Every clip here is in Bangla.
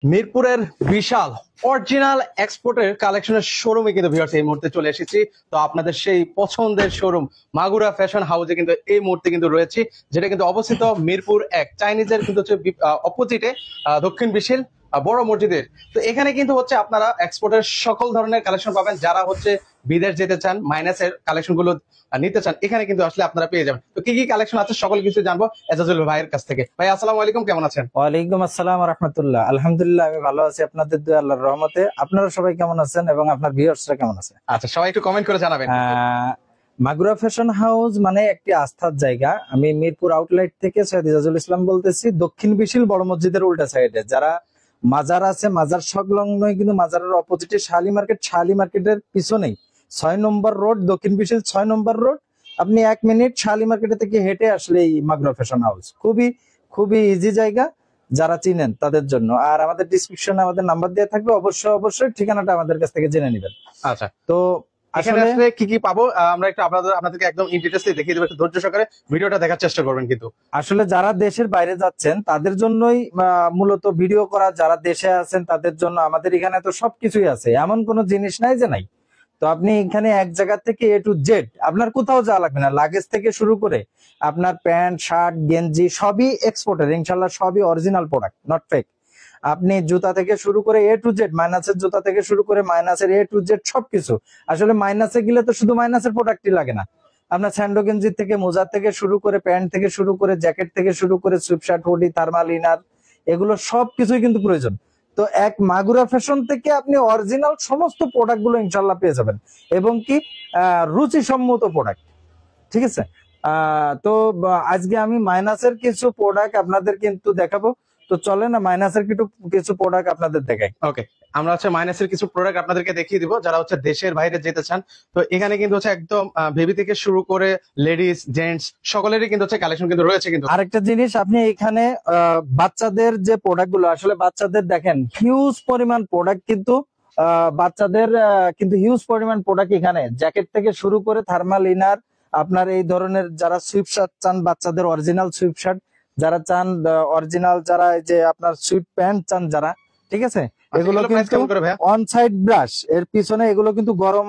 মিরপুরের বিশাল অরিজিনাল এক্সপোর্টের কালেকশনের শোরুমে কিন্তু ভিউয়ার্স এই মুহূর্তে চলে এসেছি। তো আপনাদের সেই পছন্দের শোরুম মাগুরা ফ্যাশন হাউসে কিন্তু এই মুহূর্তে কিন্তু রয়েছি, যেটা কিন্তু অবস্থিত মিরপুর 1 চাইনিজের কিন্তু হচ্ছে অপোজিটে দক্ষিণ বিশাল বড় মসজিদের। তো এখানে কিন্তু হচ্ছে আপনারা এক্সপোর্টের সকল ধরনের কালেকশন পাবেন। যারা হচ্ছে বিদেশ যেতে চান, মাইনাসের কালেকশন গুলো নিতে চান, এখানে কিন্তু আসলে আপনারা পেয়ে যাবেন। তো কি কি কালেকশন আছে সকল কিছু জানবো এজাজুল ভাইয়ের কাছ থেকে। ভাই আসসালামু আলাইকুম, কেমন আছেন? ওয়ালাইকুম আসসালাম রাহমাতুল্লাহ। আলহামদুলিল্লাহ, আমি ভালো আছি আপনাদের দোয়া আল্লাহর রহমতে। আপনারা সবাই কেমন আছেন এবং আপনার ভিউয়ার্সরা কেমন আছে? আচ্ছা, সবাই একটু কমেন্ট করে জানাবেন। মাগুরা ফ্যাশন হাউস মানে একটি আস্থার জায়গা। আমি মিরপুর আউটলেট থেকে সৈয়দ ইজাজুল ইসলাম বলতেছি, দক্ষিণ বিশাল বড় মসজিদের উল্টা সাইডে। যারা মাজার আছে, মাজার সংলগ্নই কিন্তু মাজারের অপোজিটে শালি মার্কেট, শালি মার্কেটের পিছনেই 6 নম্বর রোড, দক্ষিণ বিশাল 6 নম্বর রোড। আপনি 1 মিনিট শালি মার্কেট থেকে হেঁটে আসলে এই মাগুরা ফ্যাশন হাউস। খুবই খুবই ইজি জায়গা, যারা চিনেন তাদের জন্য। আর আমাদের ডিসক্রিপশনে আমাদের নাম্বার দেওয়া থাকবে, অবশ্যই ঠিকানাটা আমাদের কাছ থেকে জেনে নেবেন। আচ্ছা, তো এখানে আসলে কি কি পাবো আমরা একটু আপনাদেরকে একদম ইন ডিটেইলসে দেখিয়ে দেব। একটু ধৈর্য সহকারে ভিডিওটা দেখার চেষ্টা করবেন। কিন্তু আসলে যারা দেশের বাইরে যাচ্ছেন তাদের জন্যই মূলত ভিডিও করা। যারা দেশে আছেন তাদের জন্য আমাদের এখানে তো সবকিছুই আছে, এমন কোনো জিনিস নাই যে নাই। তো আপনি এখানে এক জায়গা থেকে এ টু জেড, আপনার কোথাও যাওয়া লাগবে না। লাগেজ থেকে শুরু করে আপনার প্যান্ট, শার্ট, গেঞ্জি সবই এক্সপোর্টের, ইনশাল্লাহ সবই অরিজিনাল প্রোডাক্ট, নট ফেক। আপনি জুতা থেকে শুরু করে এ টু জেড, মাইনাসের জুতা থেকে শুরু করে মাইনাসের এ টু জেড সবকিছু। আসলে মাইনাসে গেলে তো শুধু মাইনাসের প্রোডাক্টই লাগে না, আপনার স্যান্ডো গেঞ্জি থেকে, মোজা থেকে শুরু করে, প্যান্ট থেকে শুরু করে, জ্যাকেট থেকে শুরু করে, সুইপশার্ট, হুডি, থার্মাল ইনার, এগুলো সবকিছুই কিন্তু প্রয়োজন। তো এক মাগুরা ফ্যাশন থেকে আপনি অরিজিনাল সমস্ত প্রোডাক্ট গুলো ইনশাল্লাহ পেয়ে যাবেন, এবং কি রুচিসম্মত প্রোডাক্ট। ঠিক আছে। তো আজকে আমি মাইনাসের কিছু প্রোডাক্ট আপনাদের কিন্তু দেখাবো। তো চলে না মাইনাসের কিছু প্রোডাক্ট আপনাদের দেখাই। ওকে, আমরা হচ্ছে মাইনাসের কিছু প্রোডাক্ট আপনাদেরকে দেখিয়ে দিব যারা হচ্ছে দেশের বাইরে যেতে চান। তো এখানে কিন্তু হচ্ছে একদম বেবি থেকে শুরু করে লেডিস জেন্টস সকলেরই কিন্তু হচ্ছে কালেকশন কিন্তু রয়েছে। কিন্তু আরেকটা জিনিস, আপনি এখানে বাচ্চাদের যে প্রোডাক্ট গুলো, আসলে বাচ্চাদের দেখেন হিউজ পরিমাণ প্রোডাক্ট, কিন্তু বাচ্চাদের কিন্তু হিউজ পরিমাণ প্রোডাক্ট এখানে, জ্যাকেট থেকে শুরু করে থার্মাল ইনার, আপনার এই ধরনের যারা সুইফট শার্ট চান, বাচ্চাদের অরিজিনাল সুইফট শার্ট যারা চান, অরিজিনাল যারা এই যে আপনার সুইট প্যান্ট চান যারা, ঠিক আছে, এগুলো কিন্তু অন সাইড ব্রাশ এর পিছনে, এগুলো কিন্তু গরম,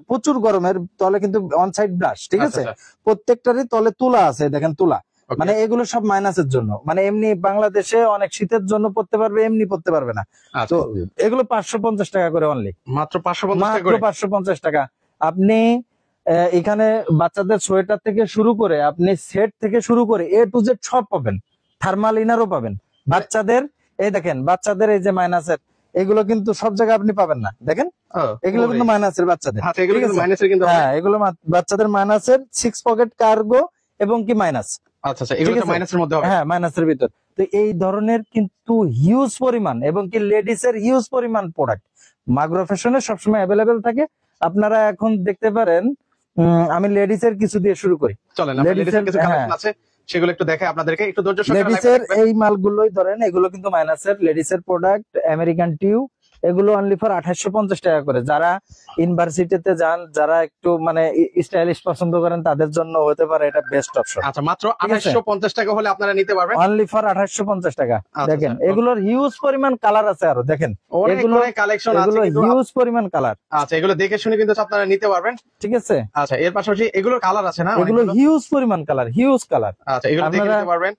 প্রচুর গরমের তলে কিন্তু অন সাইড ব্রাশ, ঠিক আছে, প্রত্যেকটারই তলে তুলা আছে, দেখেন তুলা। মানে এগুলো সব মাইনাসের জন্য, মানে এমনি বাংলাদেশে অনেক শীতের জন্য পড়তে পারবে, এমনি পড়তে পারবে না। তো এগুলো 550 টাকা করে অনলি, মাত্র 550 টাকা। আপনি এখানে বাচ্চাদের সোয়েটার থেকে শুরু করে, আপনি সেট থেকে শুরু করে এ টু জেড সব পাবেন, থার্মাল ইনারও পাবেন বাচ্চাদের। এই দেখেন বাচ্চাদের এই যে মাইনাসের, এগুলো কিন্তু সব জায়গায় আপনি পাবেন না, দেখেন এগুলো কিন্তু মাইনাসের বাচ্চাদের। হ্যাঁ, এগুলো বাচ্চাদের মাইনাসের 6 পকেট কার্গো এবং কি মাইনাস। আচ্ছা, এগুলো তো মাইনাসের মধ্যে হবে। হ্যাঁ, মাইনাসের ভিতর। তো এই ধরনের কিন্তু হিউজ পরিমাণ, এবং কি লেডিস এর হিউজ পরিমাণ প্রোডাক্ট মাগুরা ফ্যাশনে সবসময় অ্যাভেলেবেল থাকে। আপনারা এখন দেখতে পারেন, আমি লেডিস এর কিছু দিয়ে শুরু করি। চলেন, লেডিস এর কিছু কালেকশন আছে সেগুলো একটু দেখাই আপনাদেরকে, একটু ধৈর্য সহকারে। লেডিস এর এই মালগুলোই ধরেন, এগুলো কিন্তু মাইনাসের লেডিস এর প্রোডাক্ট, আমেরিকান টিউ, এগুলো অনলি ফর 2850 টাকা করে। যারা ইউনিভার্সিটিতে যান, যারা একটু মানে স্টাইলিশ পছন্দ করেন, তাদের জন্য হতে পারে এটা বেস্ট অপশন। আচ্ছা, মাত্র 2850 টাকা হলে আপনারা নিতে পারবেন, অনলি ফর 2850 টাকা। দেখেন এগুলোর হিউজ পরিমাণ কালার আছে, আরো দেখেন এগুলো কালেকশন আছে, এগুলো হিউজ পরিমাণ কালার। আচ্ছা, এগুলো দেখে শুনে কিন্তু আপনারা নিতে পারবেন, ঠিক আছে। আচ্ছা, এর পাশাপাশি এগুলো কালার আছে না, এগুলো হিউজ পরিমাণ কালার, হিউজ কালার। আচ্ছা, এগুলো দেখে নিতে পারবেন।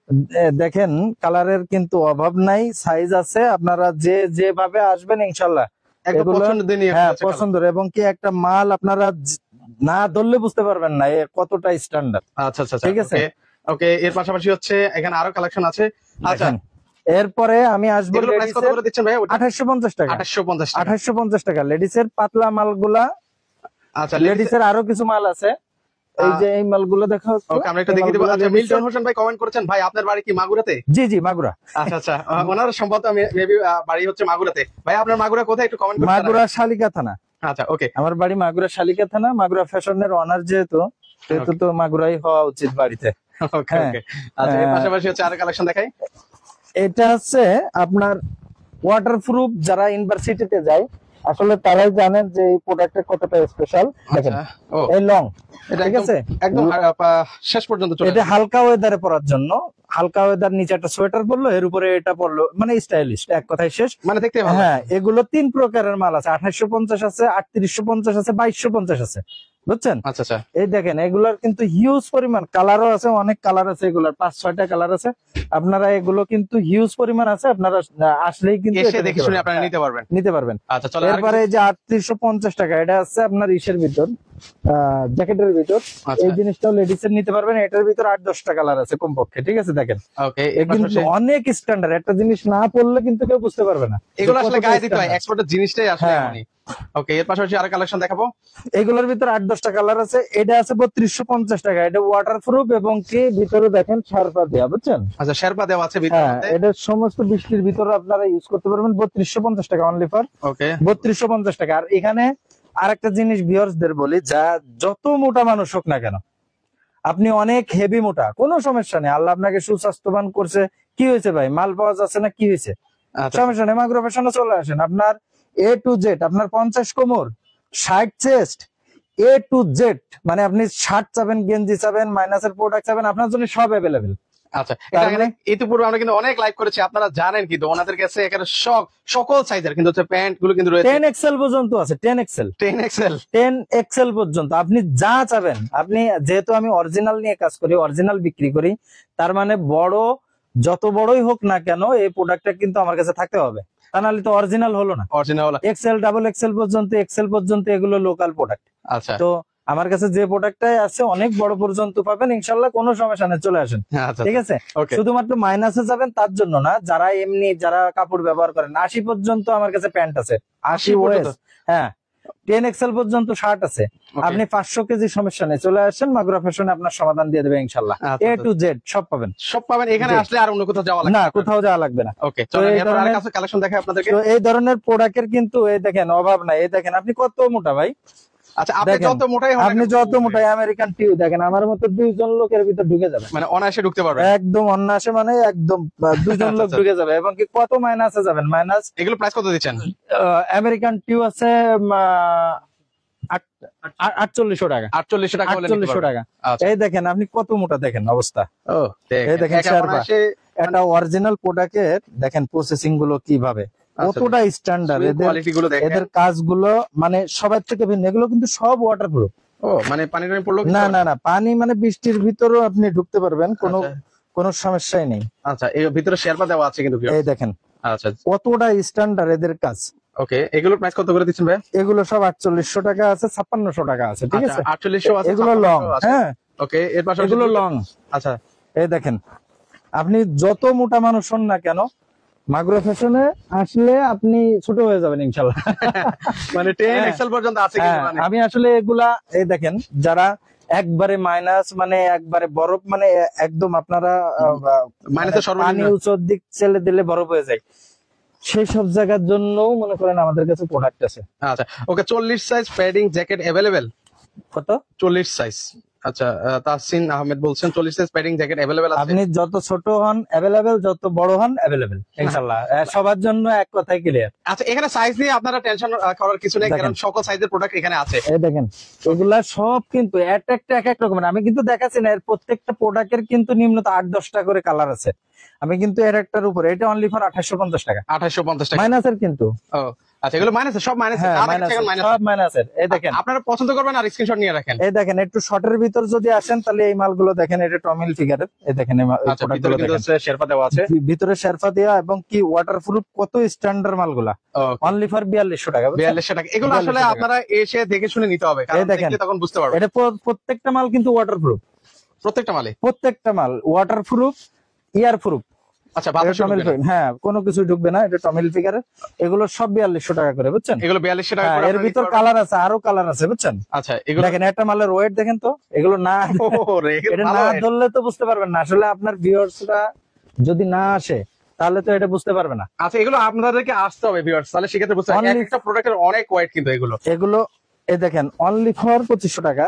দেখেন কালারের কিন্তু অভাব নাই, সাইজ আছে, আপনারা যেভাবে আসবেন ইনশাআল্লাহ পছন্দের, এবং কি একটা মাল আপনারা না ধরলে বুঝতে পারবেন না কতটা স্ট্যান্ডার্ড। আচ্ছা, ঠিক আছে। ওকে, এর পাশাপাশি হচ্ছে এখানে আরো কালেকশন আছে। আচ্ছা, এরপরে আমি আসবো 2850 টাকা। 2850 টাকা লেডিস এর পাতলা মালগুলা। আচ্ছা, লেডিস এর আরো কিছু মাল আছে, এই যে এই মালগুলো দেখা হচ্ছে। ওকে, আমরা একটা দেখিয়ে দেব। আচ্ছা, মিল্টন হোসেন ভাই কমেন্ট করেছেন, ভাই আপনার বাড়ি কি মাগুরাতে? জি, মাগুরা। আচ্ছা, ওনার সম্ভবত মেবি বাড়ি হচ্ছে মাগুরাতে। ভাই আপনার মাগুরা কোথায় একটু কমেন্ট করুন। মাগুরা শালিকা থানা। আচ্ছা, ওকে, আমার বাড়ি মাগুরা শালিকা থানা। মাগুরা ফ্যাশনের অনার যেহেতু তো মাগুরাই হওয়া উচিত বাড়িতে। ওকে। আচ্ছা, এর পাশাপাশি হচ্ছে আরো কালেকশন দেখাই। এটা হচ্ছে আপনার ওয়াটারপ্রুফ, যারা ইউনিভার্সিটিতে যায়, আসলে তারাই জানেন যে এই প্রোডাক্টটা কতটা স্পেশাল। দেখেন ও এই লং, এটা ঠিক একদম আছে, একদম শেষ পর্যন্ত চলে এটা আসে। হালকা ওয়েদারে পরার জন্য, হালকা ওয়েদার নিচে একটা সোয়েটার পরলো, এর উপরে এটা পরলো, মানে স্টাইলিশ এক কথায় শেষ। মানে দেখতে ভালো হ্যাঁ, এগুলো 3 প্রকারের মাল আছে, 2850 আছে, 3850 আছে, 2250 আছে, বুঝছেন? আচ্ছা আচ্ছা এই দেখেন এগুলার কিন্তু হিউজ পরিমাণ কালারও আছে, অনেক কালার আছে, এগুলার 5-6টা কালার আছে। আপনারা এগুলো কিন্তু হিউজ পরিমাণ আছে, আপনারা আসলেই কিন্তু এসে এটা দেখে নিতে শুনে পারবেন। আপনারা নিতে পারবেন। নিতে পারবেন। আচ্ছা চলো এরপরে এই যে 3850 টাকা, এটা আছে আপনার ইসের ভিতর, জ্যাকেটের ভিতর। আচ্ছা এই জিনিসটাও লেডিস এর নিতে পারবেন, এটার ভিতর 8-10টা কালার আছে কমপক্ষে, ঠিক আছে? দেখেন ওকে এ কিন্তু অনেক স্ট্যান্ডার্ড, একটা জিনিস না পড়লে কিন্তু কেউ বুঝতে পারবে না এগুলো যে আসলে কতটা গায়ে দিতে হয়, standard। এক্সপোর্টের জিনিসটাই আসলে হ্যাঁ। এমনই। ওকে এর পাশাপাশি আর কালেকশন দেখাবো। এগুলোর ভিতর 8-10টা কালার আছে। এটা আছে 3250 টাকা, এটা ওয়াটার প্রুফ এবং কি ভিতরে দেখেন শারপা দেয়া, বুঝছেন? আচ্ছা শেরপা দেওয়া আছে ভিতরের হ্যাঁ, মধ্যে। এটা সমস্ত বৃষ্টির ভিতরে আপনারা ইউজ করতে পারবেন। 3250 টাকা অনলি ফর ওকে 3250 টাকা। আর এখানে আরেকটা জিনিস ভিউয়ার্সদের বলি, যা যত মোটা মানুষ হোক না কেন, আপনি অনেক হেভি মোটা, কোনো সমস্যা নেই, আল্লাহ আপনাকে সুস্বাস্থ্যবান করছে, কি হয়েছে ভাই, মাল পাওয়া যাচ্ছে না, কি হয়েছে, আচ্ছা সমস্যা নেই, মাইক্রো ফ্যাশনে চলে আসেন। আপনার এ টু জেড, আপনার 50 কোমর, 60 চেস্ট, এ টু জেড, মানে আপনি শার্ট চাবেন, গেঞ্জি চাবেন, মাইনাসের প্রোডাক্ট চাবেন, আপনার জন্য সব অ্যাভেলেবেল। আচ্ছা তার এটা মানে ইতিপূর্বে আমরা কিন্তু অনেক লাইভ করেছি, আপনারা জানেন কিন্তু ওনাদের কাছে একেবারে সকল সাইজের কিন্তু হচ্ছে প্যান্ট গুলো কিন্তু রয়েছে 10 এক্সেল পর্যন্ত আছে, 10 এক্সেল, 10 এক্সেল। 10 এক্সেল পর্যন্ত আপনি যা চাবেন। আপনি যেহেতু আমি অরিজিনাল নিয়ে কাজ করি, অরিজিনাল বিক্রি করি, তার মানে বড়, যত বড়ই হোক না কেন এই প্রোডাক্টটা কিন্তু আমার কাছে থাকতে হবে, তা নাহলে তো অরিজিনাল হলো না। অরিজিনাল। এক্সেল, ডাবল এক্সেল পর্যন্ত, এক্সেল পর্যন্ত এগুলো লোকাল প্রোডাক্ট। আচ্ছা তো আমার কাছে যে প্রোডাক্টটাই আছে অনেক বড় পর্যন্ত পাবেন ইনশাল্লাহ, কোনো সমস্যা নেই, চলে আসেন, আচ্ছা ঠিক আছে? ওকে শুধুমাত্র মাইনাসে যাবেন তার জন্য না, যারা এমনি যারা কাপড় ব্যবহার করেন, 80 পর্যন্ত আমার কাছে প্যান্ট আছে, 80 পর্যন্ত? ওয়েস, হ্যাঁ, 10 এক্সেল পর্যন্ত শার্ট আছে। Okay. আপনি 500 কেজি সমস্যা নেই, চলে আসেন, মাগুরা ফ্যাশনে আপনার সমাধান দিয়ে দেবে ইনশাল্লাহ। আচ্ছা, এ টু জেড সব পাবেন, সব পাবেন এখানে জি। আসলে, আর অন্য কোথাও যাওয়া লাগবে না কোথাও যাওয়া লাগবে না। ওকে তো চলো এই এরপর আর ধরনের- কাছে কালেকশন দেখাই আপনাদেরকে। তো এই ধরনের প্রোডাক্টের কিন্তু এই দেখেন অভাব নাই। এই দেখেন আপনি কত মোটা ভাই, আচ্ছা আপনি দেখেন, যত মোটাই হন না আপনি কেন, যত মোটাই আমেরিকান টিউ দেখেন, আমার মতো 2 জন লোকের ভিতর ঢুকে যাবে, মানে অনায়াসে ঢুকতে পারবেন। একদম অনায়াসে, মানে একদম 2 জন লোক আচ্ছা। ঢুকে যাবে। এবং কি কত মাইনাসে যাবেন, মাইনাস এগুলো প্রাইস কত দিচ্ছেন? আমেরিকান টিউ আছে 4800 টাকা, 4800 টাকা হলে নিতে 4800 পারবেন। টাকা। আচ্ছা এই দেখেন আপনি কত মোটা, দেখেন অবস্থা, ও এই দেখেন একা শেরপা। অনায়াসে একটা অরিজিনাল প্রোডাক্টের দেখেন প্রসেসিং গুলো কিভাবে, কতটা স্ট্যান্ডার্ড, এদের কোয়ালিটি গুলো দেখেন। এদের কাজগুলো মানে সবার থেকে ভিন্ন। এগুলো কিন্তু সব ওয়াটারপ্রুফ, ও মানে পানি টানি পড়লো না না না, পানি মানে বৃষ্টির ভিতরেও আপনি ঢুকতে পারবেন, কোনো আচ্ছা। কোনো সমস্যাই নেই। আচ্ছা এর ভিতরে শেরপা দেওয়া আছে কিন্তু এই দেখেন আচ্ছা কতটা স্ট্যান্ডার্ড এদের কাজ। ওকে এগুলোর প্রাইস কত করে দিচ্ছেন ভাই? এগুলো সব 4800 টাকা আছে, 5600 টাকা আছে, ঠিক আছে? 4800 আছে, এগুলো লং, 5600 আছে। হ্যাঁ ওকে এর পাশাপাশি এগুলো লং। আচ্ছা এই দেখেন আপনি যত মোটা মানুষ হন না কেন, মাগুরা ফ্যাশনে আসলে আপনি ছোট হয়ে যাবেন ইনশাল্লাহ। মানে 10 হ্যাঁ। এক্সেল পর্যন্ত আছে হ্যাঁ, কিন্তু মানে আমি আসলে এগুলা, এই দেখেন যারা একবারে মাইনাস, মানে একবারে বরফ, মানে একদম আপনারা মাইনাসের পানি সর্বনিম্ন। উঁচুর দিক ছেলে দিলে বরফ হয়ে যায়, সেই সব জায়গার জন্য মনে করেন আমাদের কাছে প্রোডাক্ট আছে। আচ্ছা ওকে 40 সাইজ প্যাডিং জ্যাকেট अवेलेबल কত? 40 সাইজ। আচ্ছা তাহসিন আহমেদ বলছেন 40 সাইজ প্যাডিং জ্যাকেট अवेलेबल আছে। আপনি যত ছোট হন অ্যাভেলেবেল, যত বড় হন অ্যাভেলেবেল ইনশাআল্লাহ, সবার জন্য এক কথাই ক্লিয়ার। আচ্ছা এখানে সাইজ নিয়ে আপনারা টেনশন করার কিছু নেই, দেখেন। কারণ সকল সাইজের প্রোডাক্ট এখানে আছে। এই দেখেন এগুলা সব কিন্তু এক একটা এক এক রকমের, আমি কিন্তু দেখাচ্ছি না, এর প্রত্যেকটা প্রোডাক্টের কিন্তু নিম্নত 8-10টা করে কালার আছে। আমি কিন্তু এর একটার উপরে, এটা অনলি ফর 2850 টাকা 2850 টাকা। মাইনাসের কিন্তু, ও আচ্ছা এগুলো মাইনাস, সব মাইনাস, হ্যাঁ মাইনাসের, সব মাইনাসের। এই দেখেন, আপনারা পছন্দ করবেন আর স্ক্রিনশট নিয়ে রাখেন। এই দেখেন একটু শর্টের ভিতর যদি আসেন তাহলে এই মালগুলো দেখেন, এটা টমিল ফিগারের, এই দেখেন এই আচ্ছা ভিতরে প্রোডাক্টগুলো কিন্তু দেখেন, হচ্ছে শেরপা দেওয়া আছে। ভিতরে শেরফা দেওয়া এবং কি ওয়াটারপ্রুফ, কত স্ট্যান্ডার্ড মালগুলা, অনলি ফর 4200 টাকা, বুঝছেন? 4200 টাকা। এগুলো 4200 আসলে টাকা। আপনারা এসে দেখে শুনে নিতে হবে, কারণ এই দেখেন। দেখলে তখন বুঝতে পারবেন। এটা প্রত্যেকটা মাল কিন্তু ওয়াটারপ্রুফ, প্রত্যেকটা মালে। প্রত্যেকটা মাল ওয়াটারপ্রুফ, ইয়ারপ্রুফ। আচ্ছা বাতাস ঢুকবে না। হ্যাঁ কোনো কিছু ঢুকবে না, এটা টমিল ফিগারের। এগুলো সব 4200 টাকা করে, বুঝছেন? এগুলো 4200 টাকা হ্যাঁ, করে এর আপনারা ভিতর নিতে পারবেন। কালার আছে, আরো কালার আছে, বুঝছেন? আচ্ছা এগুলো দেখেন একটা মালের ওয়েট দেখেন তো, এগুলো না ওরে, এগুলো এটা ভালো না weight। ধরলে তো বুঝতে পারবেন না। আসলে আপনার ভিউয়ার্সরা যদি না আসে তাহলে তো এটা বুঝতে পারবে না। আচ্ছা এগুলো আপনাদেরকে আসতে হবে ভিউয়ার্স, তাহলে সেক্ষেত্রে বুঝতে পারবেন। Only- একটা প্রোডাক্টের অনেক ওয়েট কিন্তু এগুলো। এগুলো এই দেখেন অনলি ফর 2500 টাকা।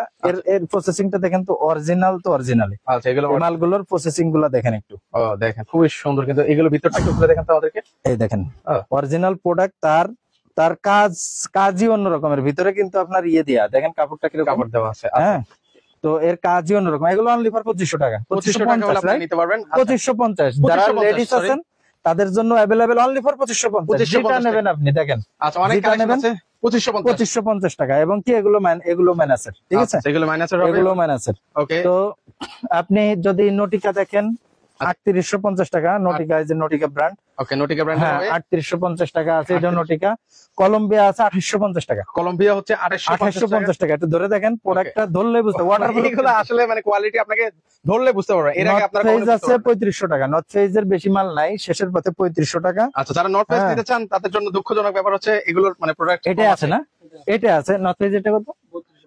এর প্রসেসিংটা দেখেন তো, অরিজিনাল তো অরিজিনালি। আচ্ছা এগুলো মালগুলোর প্রসেসিং গুলো দেখেন একটু, ও দেখেন খুবই সুন্দর কিন্তু এগুলো ভিতরটা একটু খুলে দেখেন তো আমাদেরকে। এই দেখেন ও। অরিজিনাল প্রোডাক্ট, তার তার কাজই অন্যরকমের, ভিতরে কিন্তু আপনার ইয়ে দিয়া দেখেন কাপড়টা কিরকম, কাপড় দেওয়া আছে। হ্যাঁ, তো এর কাজই অন্যরকম। এগুলো অনলি ফর 2500 টাকা, 2500 টাকা হলে আপনি নিতে পারবেন। 2550। যারা 2550, লেডিস sorry। আছেন তাদের জন্য অ্যাভেলেবেল অনলি ফর 2550। যেটা নেবেন আপনি দেখেন আচ্ছা, অনেক যেটা কালেকশন নেবেন আছে 2550। 2550 টাকা। এবং কি এগুলো ম্যানাসের, ঠিক আছে, এগুলো মাইনাসের হবে। এগুলো ম্যানাসের। ওকে, তো আপনি যদি নটিকা দেখেন 3850 টাকা, নটিকা এই যে নটিকা ব্র্যান্ড, ওকে, নটিকা ব্র্যান্ড হ্যাঁ হবে। 3850 টাকা আছে এটা নটিকা। কলম্বিয়া আছে 2850 টাকা, কলম্বিয়া হচ্ছে 2850 টাকা। 2850 টাকা। একটু ধরে দেখেন, প্রোডাক্টটা ধরলে বুঝতে ওয়াটারপ্রুফ। এগুলো আসলে মানে কোয়ালিটি আপনাকে ধরলে বুঝতে পারবেন। এর আগে আপনারা ফেজ কখনো আছে 3500 টাকা, নর্থ ফেজের বেশি মাল নাই, শেষের পথে 3500 টাকা। আচ্ছা, যারা নর্থ ফেস হ্যাঁ। নিতে চান তাদের জন্য দুঃখজনক ব্যাপার হচ্ছে এগুলোর মানে প্রোডাক্ট এটা আছে না, এটা আছে নর্থ ফেজ। এটা কত?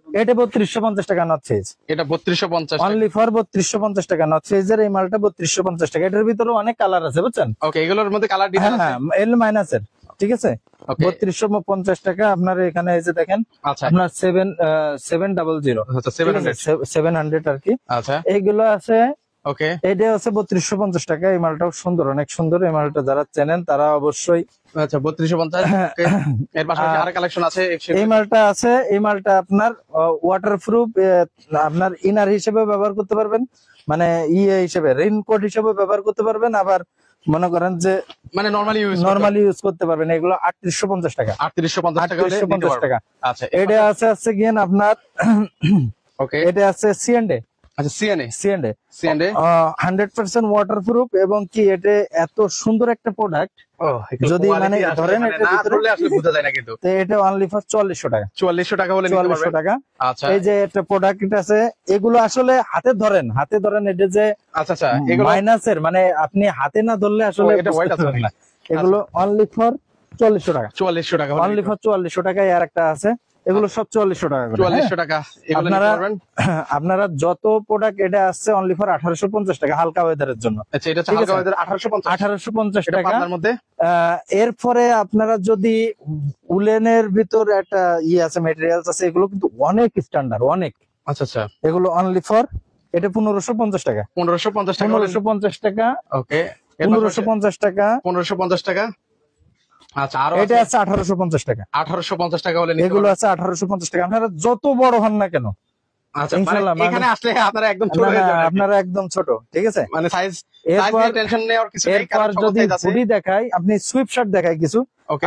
এটা 3250 টাকা নর্থ ফেজ, এটা 3250 টাকা। অনলি ফর 3250 টাকা নর্থ ফেজের এই মালটা 3250 টাকা। এটার ভিতরে অনেক কালার আছে বুঝছেন। ওকে, এগুলোর মধ্যে কালার হ্যাঁ ডিজাইন আছে। হ্যাঁ, এল মাইনাসের, ঠিক আছে। ওকে, 3250 টাকা আপনার এখানে এই যে দেখেন আচ্ছা, আপনার 700 আচ্ছা 700। 700 আর কি। আচ্ছা, এইগুলো আছে, ওকে, এটা আছে 3250 টাকা। এই মালটাও সুন্দর, অনেক সুন্দর। এই মালটা যারা চেনেন তারা অবশ্যই। আচ্ছা 3250। ওকে, এর পাশাপাশি আরেক কালেকশন আছে। এই মালটা আছে, এই মালটা আপনার ওয়াটারপ্রুফ, আপনার ইনার হিসেবে ব্যবহার করতে পারবেন, মানে ইয়ে হিসেবে রেইনকোট হিসেবে ব্যবহার করতে পারবেন, আবার মনে করেন যে মানে নরমালি ইউজ করতে পারবেন। এগুলো 3850 টাকা, 3850 টাকা হলে নিতে 3850 পারবেন। টাকা। আচ্ছা, এটা আছে গিয়ে আপনার ওকে, এটা আছে সিএনডে, আচ্ছা সিএনএ, সিএনডে সিএনএ 100% ওয়াটারপ্রুফ। এবং কি এটা এত সুন্দর একটা প্রোডাক্ট, যদি মানে ধরেন এটার না ভিতরে, ধরলে আসলে বোঝা যায় না কিন্তু। তো এটা অনলি ফর 4400 টাকা, 4400 টাকা হলে নিতে 4400 পারবেন। টাকা। আচ্ছা, এই যে একটা প্রোডাক্ট আছে, এগুলো আসলে হাতে ধরেন এটা যে আচ্ছা, আচ্ছা, এগুলো মাইনাসের, মানে আপনি হাতে না ধরলে আসলে এটা বুঝতে white আছে পারবেন না। এগুলো অনলি ফর 4400 টাকা, 4400 টাকা হলে অনলি ফর 4400 টাকায়। আর একটা আছে, এগুলো সব 4400 টাকা করে। 4400 টাকা এগুলো নিতে পারবেন। আপনারা যত প্রোডাক্ট এটা আসছে অনলি ফর 1850 টাকা হালকা ওয়েদারের জন্য। আচ্ছা, এটা ঠিক আছে? হালকা ওয়েদার 1850 1850 এটা টাকা। পাতলার মধ্যে। এরপরে আপনারা যদি উলেনের ভিতর একটা আছে, মেটেরিয়ালস আছে, এগুলো কিন্তু অনেক স্ট্যান্ডার্ড, অনেক। আচ্ছা, আচ্ছা, এগুলো অনলি ফর এটা 1550 টাকা, 1550 টাকা 1550 টাকা, ওকে, 1550 টাকা। 1550 টাকা। আচ্ছা, আরো এটা আছে 1850 টাকা, 1850 টাকা হলে নিতে এগুলো পারবেন। আছে 1850 টাকা। আপনারা যত বড় হন না কেন, আচ্ছা, মানে ইনশাআল্লাহ, এখানে আসলে আপনারা একদম ছোট না, হয়ে না, যাবেন। আপনারা একদম ছোট, ঠিক আছে। মানে সাইজ এরপর নিয়ে টেনশন নেওয়ার কিছু নেই, এরপর কারণ সব যদি সাইজ আছে। হুডি দেখাই, আপনি সুইপ শার্ট দেখাই কিছু। ওকে,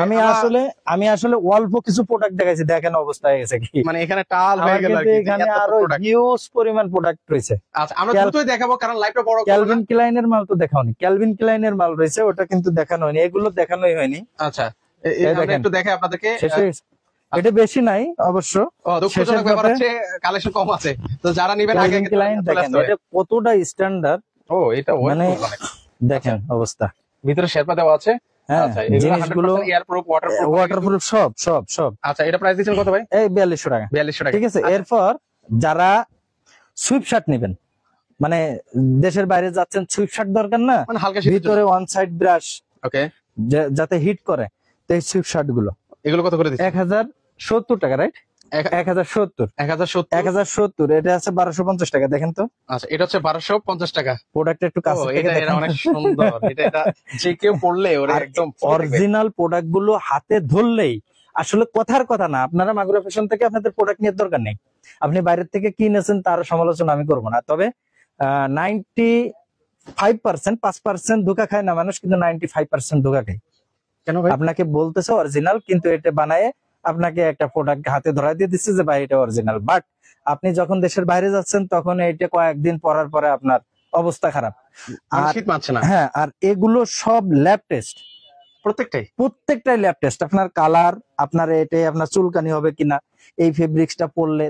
আমি আসলে অল্প কিছু প্রোডাক্ট দেখাইছি, দেখেন অবস্থা হয়ে গেছে কি। মানে এখানে টাল হয়ে আমার গেল আর কিন্তু কি, এখানে এত আরো product। হিউজ পরিমাণ প্রোডাক্ট রয়েছে। আচ্ছা, আমরা দ্রুতই দেখাবো কারণ লাইভটা বড় করব না। ক্যালভিন ক্লাইনের মাল তো দেখাওনি, ক্যালভিন ক্লাইনের মাল রয়েছে, ওটা কিন্তু দেখানো হয়নি, এগুলো দেখানোই হয়নি। আচ্ছা, এই আমরা দেখেন। একটু দেখাই আপনাদেরকে। শেষ হয়ে গেছে। এটা বেশি নাই অবশ্য, দুঃখজনক শেষের ব্যাপার পথে। হচ্ছে কালেকশন কম আছে, তো যারা নিবেন আগে ক্যালভিন ক্লাইন দেখেন এটা কতটা স্ট্যান্ডার্ড, ও এটা মানে দেখেন অবস্থা। ভিতরে শেরপা দেওয়া আছে। হ্যাঁ, আচ্ছা, এগুলো জিনিসগুলো 100% এয়ারপ্রুফ, ওয়াটারপ্রুফ। ওয়াটারপ্রুফ সব সব সব। আচ্ছা, এটা প্রাইস দিচ্ছেন কত ভাই? এই 4200 টাকা, 4200 টাকা। ঠিক আছে। এরপর যারা সুইপ শার্ট নেবেন, মানে দেশের বাইরে যাচ্ছেন, সুইপ শার্ট দরকার না, মানে হালকা শীতের ভিতরে ওয়ান সাইড ব্রাশ ওকে, যাতে হিট করে, তো এই সুইপ শার্ট গুলো এগুলো কত করে দিচ্ছেন? 1070 টাকা, রাইট? 1070, 1070। 1070। এটা আছে 1250 টাকা, দেখেন তো। আচ্ছা, এটা হচ্ছে 1250 টাকা। প্রোডাক্ট একটু ও, কাছে থেকে এটা দেখেন। অনেক সুন্দর। এটা যে কেউ পড়লে ওরে আর একদম ফুলে দেখবে। অরিজিনাল প্রোডাক্ট গুলো হাতে ধরলেই আসলে কথার কথা না। আপনারা মাগুরা ফ্যাশন থেকে আপনাদের প্রোডাক্ট নিয়ে দরকার নেই, আপনি বাইরের থেকে কিনেছেন তার সমালোচনা আমি করবো না। তবে 95% 5% ধোকা খায় না মানুষ, কিন্তু 95% ধোকা খায়। কেন ভাই? আপনাকে বলতেছে অরিজিনাল, কিন্তু এটা বানায় আপনাকে একটা প্রোডাক্ট হাতে ধরাই দিয়ে দিচ্ছে যে ভাই এটা অরিজিনাল, বাট আপনি যখন দেশের বাইরে যাচ্ছেন তখন এইটা কয়েকদিন পরার পরে আপনার অবস্থা খারাপ। মানে আর শীত মানছে না হ্যাঁ, আর এগুলো সব ল্যাব টেস্ট, প্রত্যেকটাই ল্যাব টেস্ট। আপনার কালার, আপনার এটাই আপনার চুলকানি হবে কিনা, এই ফেব্রিক্সটা পরলে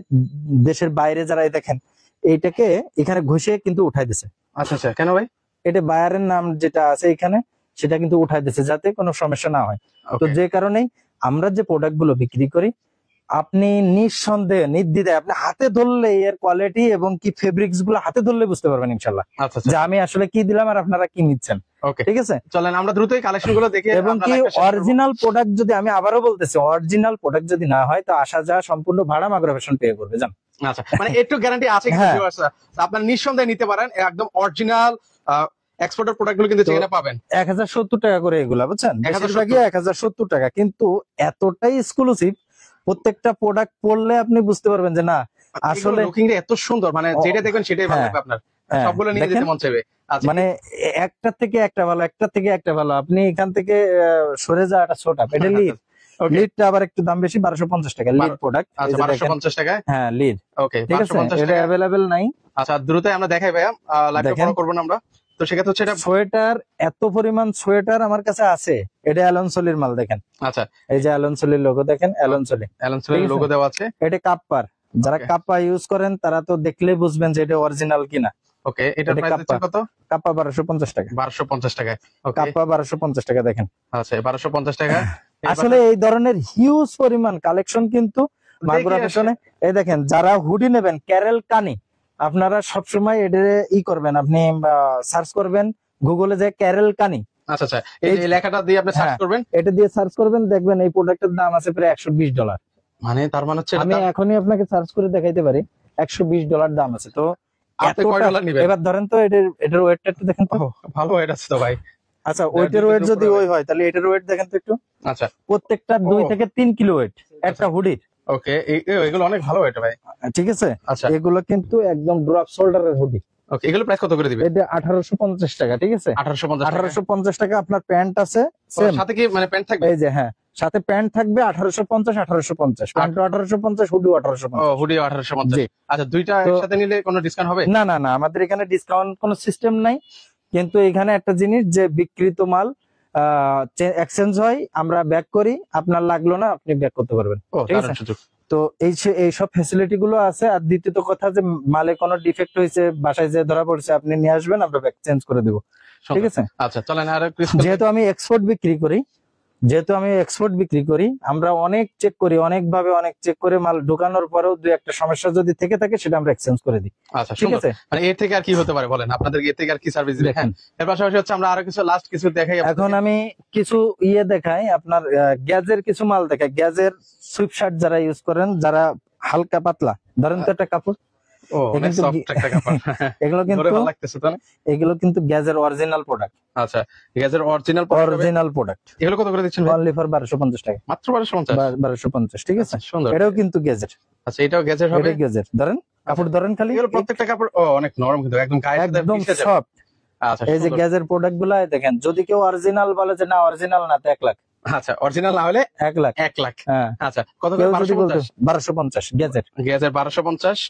দেশের বাইরে যারা দেখেন এইটাকে এখানে ঘষে কিন্তু উঠাই দিছে। আচ্ছা, আচ্ছা, কেন ভাই? এটা বায়ারের নাম যেটা আছে এখানে, সেটা কিন্তু উঠাই দিছে যাতে কোনো সমস্যা না হয়। তো Okay. যে কারণেই আমরা যে প্রোডাক্ট গুলো বিক্রি করি, আপনি নিঃসন্দেহে নির্দ্বিধায় আপনি হাতে ধরলে এর কোয়ালিটি এবং কি ফেব্রিক্স গুলো হাতে ধরলে বুঝতে পারবেন ইনশাল্লাহ, আচ্ছা, আচ্ছা, যে আমি আসলে কি দিলাম আর আপনারা কি নিচ্ছেন। ওকে, ঠিক আছে। চলেন আমরা দ্রুতই কালেকশন গুলো দেখে এবং কি অরিজিনাল প্রোডাক্ট যদি, আমি আবারও বলতেছি, অরিজিনাল প্রোডাক্ট যদি না হয় তো আসা যাওয়া সম্পূর্ণ ভাড়া মাগুরা ফ্যাশন পে করবে, জান। আচ্ছা, মানে একটু গ্যারান্টি আছে হ্যাঁ। আপনার নিঃসন্দেহে নিতে পারেন, একদম অরিজিনাল এক্সপোর্টের প্রোডাক্ট গুলো কিন্তু তো এখানে পাবেন 1070 টাকা করে এগুলা, বুঝছেন? 1070 বেশিরভাগই 1070 টাকা, কিন্তু এতটাই এক্সক্লুসিভ, প্রত্যেকটা প্রোডাক্ট পড়লে আপনি বুঝতে পারবেন যে না আসলে লুকিং এত সুন্দর, মানে যেটা দেখবেন সেটাই ভালো হ্যাঁ, লাগবে আপনার, হ্যাঁ, সবগুলো নিয়ে দেখেন, যেতে মন চাইবে। আচ্ছা মানে একটা থেকে একটা ভালো, একটা থেকে একটা ভালো। আপনি এখান থেকে সরে যাওয়াটা ছোট, এটা লিড। ওকে, লিডটা আবার একটু দাম বেশি, 1250 টাকা লিড প্রোডাক্ট। আচ্ছা 1250 টাকায়, হ্যাঁ লিড, ওকে ঠিক আছে, 1250 এটা টাকা। অ্যাভেলেবেল নাই। আচ্ছা দ্রুত আমরা দেখাই ভাইয়া, লাইভটা দেখেন। ফলো করব না আমরা, তো সেক্ষেত্রে হচ্ছে এটা। সোয়েটার, এত পরিমাণ সোয়েটার আমার কাছে আছে। এটা অ্যালনসোলির মাল, দেখেন, আচ্ছা এই যে অ্যালনসোলির লোগো দেখেন, অ্যালনসোলি, অ্যালনসোলির ঠিক আছে? লোগো দেওয়া আছে। এটা কাপ্পার, যারা Okay. কাপ্পা ইউজ করেন তারা তো দেখলেই বুঝবেন যে এটা অরিজিনাল কিনা। ওকে, এটার এটা প্রাইস দিচ্ছেন কাপ্পা। কত? কাপ্পা 1250 টাকা, 1250 টাকায়। ওকে, কাপ্পা 1250 টাকা, দেখেন। আচ্ছা 1250 টাকা। আসলে এই ধরনের হিউজ পরিমাণ কালেকশন কিন্তু মাগুরা দেখি ফ্যাশনে। এই দেখেন, যারা হুডি নেবেন ক্যারেল কানি, আপনারা সবসময় এটা ই করবেন, আপনি সার্চ করবেন গুগলে যে ক্যারেল কানি, আচ্ছা আচ্ছা, এই যে লেখাটা দিয়ে আপনি সার্চ হ্যাঁ, করবেন, এটা দিয়ে সার্চ করবেন, দেখবেন এই প্রোডাক্টের দাম আছে প্রায় $120। মানে তার মানে হচ্ছে আমি এখনই আপনাকে সার্চ করে দেখাইতে পারি, $120 দাম আছে। তো আপনি কয় এতটা- ডলার নেবেন? এবার ধরেন তো এটার ওয়েটটা একটু দেখেন তো। ওহ, ভালো এটা আছে তো ভাই। আচ্ছা, ওয়েটের ওয়েট যদি উপরে ওই হয় তাহলে এটার ওয়েট দেখেন তো একটু। আচ্ছা প্রত্যেকটা 2 ও। থেকে 3 কিলো ওয়েট একটা হুডির, ওকে, এগুলো অনেক ভালো এটা ভাই। ঠিক আছে? আচ্ছা এগুলো কিন্তু একদম ড্রপ শোল্ডারের হুডি। ওকে, এগুলো প্রাইস কত করে দিবে? এটা 1850 টাকা, ঠিক আছে? 1850 টাকা। 1850 টাকা। আপনার প্যান্ট আছে ও, সেম, সাথে কি মানে প্যান্ট থাকবে? এই যে, হ্যাঁ, সাথে প্যান্ট থাকবে 1850, প্যান্ট 1850, হুডি ও 1850। হুডি 1850। জি। আচ্ছা দুইটা তো- একসাথে নিলে কোনো ডিসকাউন্ট হবে? না না না, আমাদের এখানে ডিসকাউন্ট কোনো সিস্টেম নাই, কিন্তু এখানে একটা জিনিস যে বিক্রিত মাল এক্সচেঞ্জ হয়, আমরা ব্যাক করি, আপনার লাগলো না আপনি ব্যাক করতে পারবেন, ও ঠিক দারুণ আছে? সুযোগ। তো এই সব ফ্যাসিলিটি গুলো আছে। আর দ্বিতীয়ত কথা যে মালে কোনো ডিফেক্ট হয়েছে, বাসায় যে ধরা পড়ছে, আপনি নিয়ে আসবেন, আমরা ব্যাক চেঞ্জ করে দেবো, ঠিক আছে? আচ্ছা চলেন আর যেহেতু আমি এক্সপোর্ট বিক্রি করি, আমরা অনেক চেক করি, অনেক চেক করে মাল ঢোকানোর পরেও 2-1টা সমস্যা যদি থেকে থাকে সেটা আমরা এক্সচেঞ্জ করে দিই, আচ্ছা ঠিক সুন্দর। আছে? মানে এর থেকে আর কি হতে পারে বলেন, আপনাদের এর থেকে আর কি সার্ভিস দিবে? হ্যাঁ, দেখেন, এর পাশাপাশি হচ্ছে আমরা আরো কিছু লাস্ট কিছু দেখাই আপনাদেরকে। এখন আমি কিছু দেখাই, আপনার গ্যাজের কিছু মাল দেখাই। গ্যাজের সুইপ শার্ট যারা ইউজ করেন, যারা হালকা পাতলা, ধরেন তো একটা কাপড়, ও অনেক কিন্তু সফট একটা কাপড়, এগুলো ধরে কিন্তু ভালো লাগতেছে তো না? গ্যাজের অরিজিনাল প্রোডাক্ট, আচ্ছা গ্যাজের অরিজিনাল প্রোডাক্ট। এগুলো কত করে দিচ্ছেন ভাই? অনলি ফর 1250 টাকা, মাত্র 1250। 1250, ঠিক আছে? সুন্দর। এটাও কিন্তু গ্যাজের, আচ্ছা এটাও গ্যাজের হবে? এটা গ্যাজের। ধরেন কাপড়, ধরেন খালি, এগুলো প্রত্যেকটা কাপড় ও অনেক নরম, কিন্তু একদম গায়ে সাথে একদম মিশে যাবে। সফট। আচ্ছা এই যে সুন্দর। গ্যাজের প্রোডাক্ট গুলা দেখেন, যদি কেউ অরিজিনাল বলে যে না অরিজিনাল না, তো 1 লাখ, আচ্ছা অরিজিনাল না হলে 1 লাখ, 1 লাখ। হ্যাঁ। আচ্ছা কত করে? কেউ যদি বলতে 1250 1250 গ্যাজের, গ্যাজের 1250।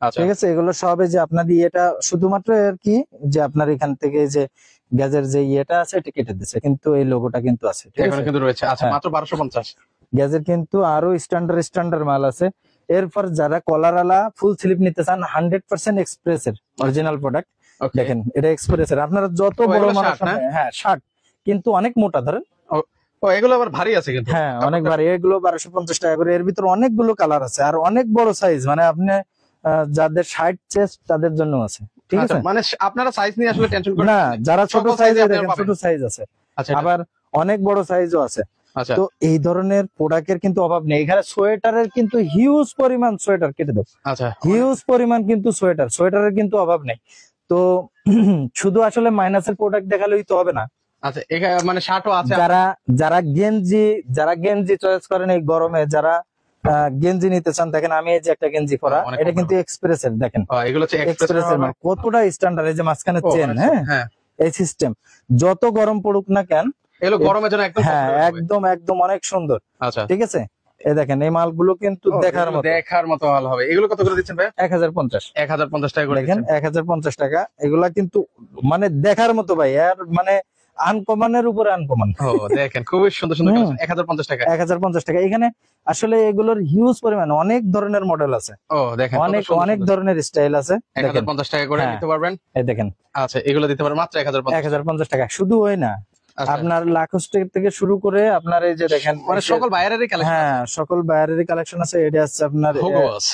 আচ্ছা ঠিক আছে? এগুলো সব এই যে আপনার ইয়েটা শুধুমাত্র আর কি, যে আপনার এখান থেকে যে গ্যাজের যে ইয়েটা আছে এটা কেটে দিচ্ছে, কিন্তু এই লোগোটা কিন্তু আছে, ঠিক এখানে আছে? কিন্তু রয়েছে। আচ্ছা হ্যাঁ। মাত্র 1250। গ্যাজের কিন্তু আরো স্ট্যান্ডার্ড মাল আছে। এরপর যারা কলারওয়ালা ফুল স্লিপ নিতে চান, 100% এক্সপ্রেসের অরিজিনাল প্রোডাক্ট, ওকে দেখেন এটা এক্সপ্রেসের। আপনারা যত ও, বড় এগুলো মানুষ শার্ট না? হবে, হ্যাঁ শার্ট, কিন্তু অনেক মোটা, ধরেন, ও এগুলো আবার ভারী আছে কিন্তু। হ্যাঁ অনেক ভারী। এগুলো 1250 টাকা করে। এর ভিতর অনেকগুলো কালার আছে, আর অনেক বড় সাইজ, মানে আপনি যাদের 60 চেস্ট তাদের জন্য আছে, ঠিক আচ্ছা, আছে? মানে আপনারা সাইজ নিয়ে আসলে টেনশন করেন না, যারা ছোট সকল সাইজ, size-এ আপনারা দেখেন পাবেন। ছোট সাইজ আছে, আচ্ছা আবার অনেক বড় সাইজও আছে। আচ্ছা তো এই ধরনের প্রোডাক্টের কিন্তু অভাব নেই এখানে। সোয়েটারের কিন্তু হিউজ পরিমাণ সোয়েটার, কেটে দাও, আচ্ছা হিউজ পরিমাণ কিন্তু সোয়েটারের কিন্তু অভাব নেই। তো শুধু আসলে মাইনাসের প্রোডাক্ট দেখালেই তো হবে না। আচ্ছা এখানে মানে শার্টও আছে। যারা গেঞ্জি চয়েস করেন এই গরমে, যারা গেঞ্জি নিতে চান, দেখেন আমি এই যে একটা গেঞ্জি পরা, অনেক এটা কম কিন্তু এক্সপ্রেসের, দেখেন এগুলো হচ্ছে এক্সপ্রেসের মাল কতটা স্ট্যান্ডার্ড, এই যে মাঝখানে চেন, হ্যাঁ, হ্যাঁ এই সিস্টেম, যত গরম পড়ুক না কেন, এগুলো গরমের জন্য একদম হ্যাঁ comfortable হবে। একদম অনেক সুন্দর, আচ্ছা ঠিক আছে? এই দেখেন এই মালগুলো কিন্তু দেখার মতো ভালো হবে। এগুলো কত করে দিচ্ছেন ভাই? 1050, 1050 টাকা করে দেখেন দিচ্ছেন। 1050 টাকা। এগুলা কিন্তু মানে দেখার মতো ভাই, আর মানে আনকমনের উপরে আনকমন। ও দেখেন খুবই সুন্দর সুন্দর হুম। collection, 1050 টাকা। 1050 টাকা। এখানে আসলে এগুলোর হিউজ পরিমাণ, অনেক ধরনের মডেল আছে, ও দেখেন অনেক ধরনের স্টাইল আছে, দেখেন 1050 টাকা করে হ্যাঁ। নিতে পারবেন। এই দেখেন আচ্ছা এগুলো দিতে পারবেন মাত্র 1050। 1050 টাকা। শুধু ওই না, আচ্ছা, আপনার লাখোস থেকে শুরু করে আপনার এই যে দেখেন, মানে সকল বাইরেরই কালেকশন। হ্যাঁ সকল বাইরেরই কালেকশন আছে। এটা আছে আপনার হুগো বস।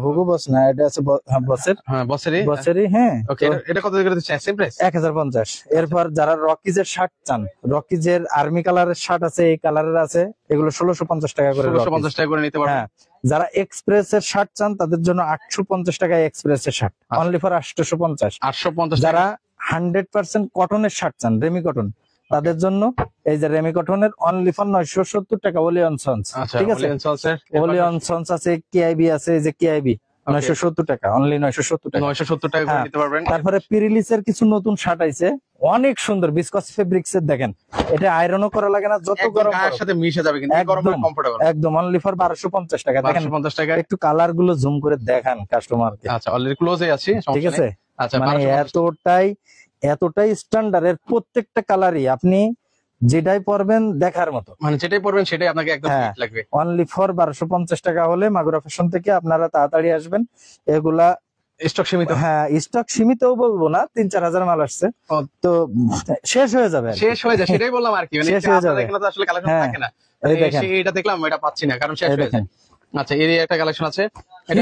হুগো বস না, এটা আছে বসের, হ্যাঁ বসেরই। হ্যাঁ। ওকে এটা কত করে দিচ্ছেন? Same price 1050। এরপর যারা রকিজের শার্ট চান, রকিজের আর্মি কালারের শার্ট আছে, এই কালারের আছে, এগুলো 1650 টাকা করে। 1650 টাকা করে নিতে পারবেন। হ্যাঁ, যারা এক্সপ্রেসের শার্ট চান তাদের জন্য 850 টাকা এক্সপ্রেসের শার্ট, অনলি ফর 850। 850 যারা 100% কটনের শার্ট চান, রেমি কটন, তাদের জন্য এই যে রেমি কটনের অনলি ফর 970 টাকা ওলিয়ন সন্স। আচ্ছা, ঠিক আছে, ওলিয়ন সলসের ওলিয়ন সন্স আছে, কেআইবি আছে, এই যে কেআইবি 970 টাকা, অনলি 970 টাকা। 970 টাকা করে হ্যাঁ। নিতে পারবেন। তারপরে পিরিলিসের কিছু নতুন শার্ট আইছে, অনেক সুন্দর বিসকস ফেব্রিক্স এর, দেখেন এটা আয়রনও করা লাগে না, যত একদম গরম গায়ের করো। সাথে মিশে যাবে কিন্তু এই গরমে একদম কমফোর্টেবল। একদম অনলি ফর 1250 টাকা। দেখেন 1250 টাকা। একটু কালার গুলো জুম করে দেখান কাস্টমারকে। আচ্ছা, অলরেডি ক্লোজে আছি, ঠিক সমস্যা আছে, নেই। আচ্ছা, মানে 1250 এতটাই স্ট্যান্ডার্ড এর, প্রত্যেকটা কালারই আপনি যেটাই পরবেন দেখার মতো। মানে যেটাই পরবেন সেটাই আপনাকে একদম হ্যাঁ। ফিট লাগবে। অনলি ফর 1250 টাকা হলে মাগুরা ফ্যাশন থেকে আপনারা তাড়াতাড়ি আসবেন। এগুলা স্টক সীমিত। হ্যাঁ, স্টক সীমিতও বলবো না, 3-4 হাজার মাল আসছে, ও। তো শেষ হয়ে যাবে আর কি। শেষ হয়ে যায়, সেটাই বললাম আর কি। মানে শেষ হয়ে আপনাদের যাবে। এখানে তো আসলে কালেকশন হ্যাঁ। থাকে না, এই দেখেন। এটা দেখলাম, এটা পাচ্ছি না, কারণ শেষ এই হয়ে দেখেন। যায়। আচ্ছা, এর একটা কালেকশন আছে, এটা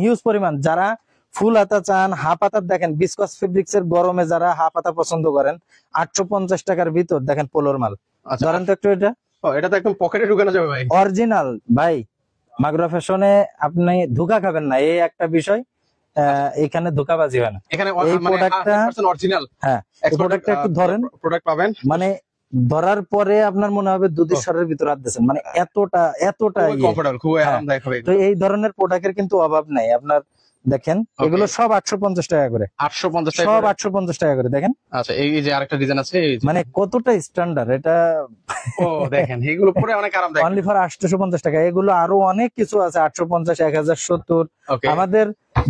হিউজ পরিমাণ যারা ফুল হাতা চান, হাফ হাতার দেখেন বিসকস ফেব্রিক্স এর, গরমে যারা হাফ হাতা পছন্দ করেন, 850 টাকার ভিতর দেখেন পোলোর মাল। আচ্ছা, ধরেন তো একটু এটা ও, এটা তো একদম পকেটে ঢুকানো যাবে ভাই। অরিজিনাল ভাই, মাগুরা ফ্যাশনে আপনি ধোঁকা খাবেন না, এই একটা বিষয়। এখানে ধোঁকাবাজি হয় না। এখানে এই মানে প্রোডাক্টটা 100% অরিজিনাল হ্যাঁ, এই প্রোডাক্টটা একটু ধরেন, প্রোডাক্ট পাবেন। মানে ধরার পরে আপনার মনে হবে দুধের স্বরের ভিতর হাত দিয়েছেন, মানে এতটা খুবই ইয়ে। কমফোর্টেবল, খুবই হ্যাঁ। আরামদায়ক হবে। তো এই ধরনের প্রোডাক্টের কিন্তু অভাব নাই আপনার। দেখেন এগুলো সব 850 টাকা করে, 850 টাকা সব করে। 850 টাকা করে। দেখেন আচ্ছা, এই যে আরেকটা ডিজাইন আছে, এই যে। মানে কতটা স্ট্যান্ডার্ড এটা। ও দেখেন, এগুলো পরে অনেক আরামদায়ক। অনলি ফর 850 টাকা। এগুলো আরো অনেক কিছু আছে, 850, 1070। ওকে। আমাদের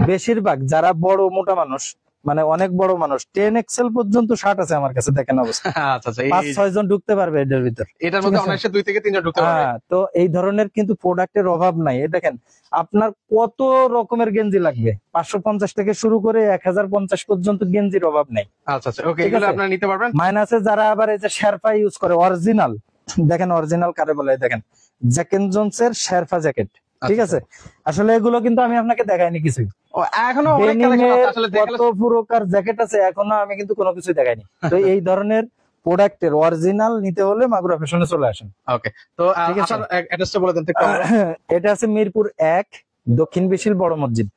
বেশিরভাগ যারা বড় মোটা মানুষ, মানে অনেক বড় মানুষ, 10 এক্সেল পর্যন্ত শার্ট আছে আমার কাছে, দেখেন অবস্থা। আচ্ছা, আচ্ছা, 5-6 জন ঢুকতে পারবে এটার ভিতর। এটার মধ্যে অনায়াসে 2 থেকে 3 জন ঢুকতে পারবে। হ্যাঁ, তো এই ধরনের কিন্তু প্রোডাক্টের অভাব নাই। এই দেখেন আপনার কত রকমের গেঞ্জি লাগবে, 550 থেকে শুরু করে 1050 পর্যন্ত গেঞ্জির অভাব নাই। আচ্ছা, আচ্ছা, ওকে, ঠিক এগুলো আছে। আপনারা নিতে পারবেন। মাইনাসে যারা আবার এই যে শেরপা ইউজ করে অরিজিনাল, দেখেন অরিজিনাল কারে বলে, দেখেন জ্যাক এন্ড জোনস এর শেরপা জ্যাকেট। ঠিক আছে, আসলে এগুলো কিন্তু আমি আপনাকে দেখাইনি কিছুই। ও, এখনো অনেক কালেকশন ডেনিমের আছে আসলে, দেখলে কত প্রকার জ্যাকেট আছে, এখনো আমি কিন্তু কোনো কিছুই দেখাইনি। তো এই ধরনের প্রোডাক্টের অরিজিনাল নিতে হলে মাগুরা ফ্যাশনে চলে আসেন। ওকে, তো ঠিক আছে। আপনার অ্যাড্রেসটা বলে দেন তো একটু। এটা আছে মিরপুর 1, দক্ষিণ বিশিল বড় মসজিদ।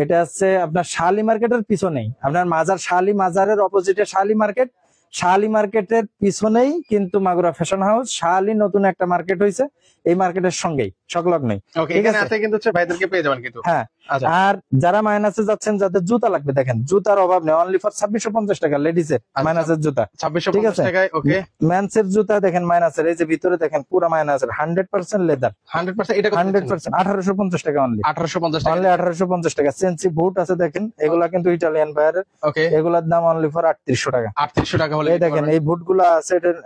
এটা আছে আপনার শালি মার্কেটের পিছনেই, আপনার মাজার, শালি মাজারের অপোজিটে শালি মার্কেট, শালি মার্কেটের পিছনেই কিন্তু মাগুরা ফ্যাশন হাউস। শালি নতুন একটা মার্কেট হয়েছে, এই মার্কেটের সঙ্গেই সংলগ্নই। ওকে, ঠিক এখানে আছে। আছে কিন্তু হচ্ছে ভাইদেরকে পেয়ে যাবেন কিন্তু। হ্যাঁ, আচ্ছা, আর যারা মাইনাসে যাচ্ছেন, যাদের জুতা লাগবে, দেখেন জুতার অভাব নেই, অনলি ফর 2650 টাকা লেডিসের মাইনাসের জুতা। ঠিক 2650 আছে। টাকায়। ওকে, মেন্সের জুতা দেখেন মাইনাসের, এই যে ভিতরে দেখেন পুরো মাইনাসের, 100% লেদার, 100%। এটা কত দিচ্ছেন? 100%, 1850 টাকা অনলি। 1850 টাকা। অনলি 1850 টাকা। সেন্সি বুট আছে দেখেন, এগুলা কিন্তু ইটালিয়ান বাইরের, ওকে, এগুলার দাম অনলি ফর 3800 টাকা। 3800 টাকা হলে এই নিতে দেখেন পারবেন। এই বুট গুলা আছে, এটার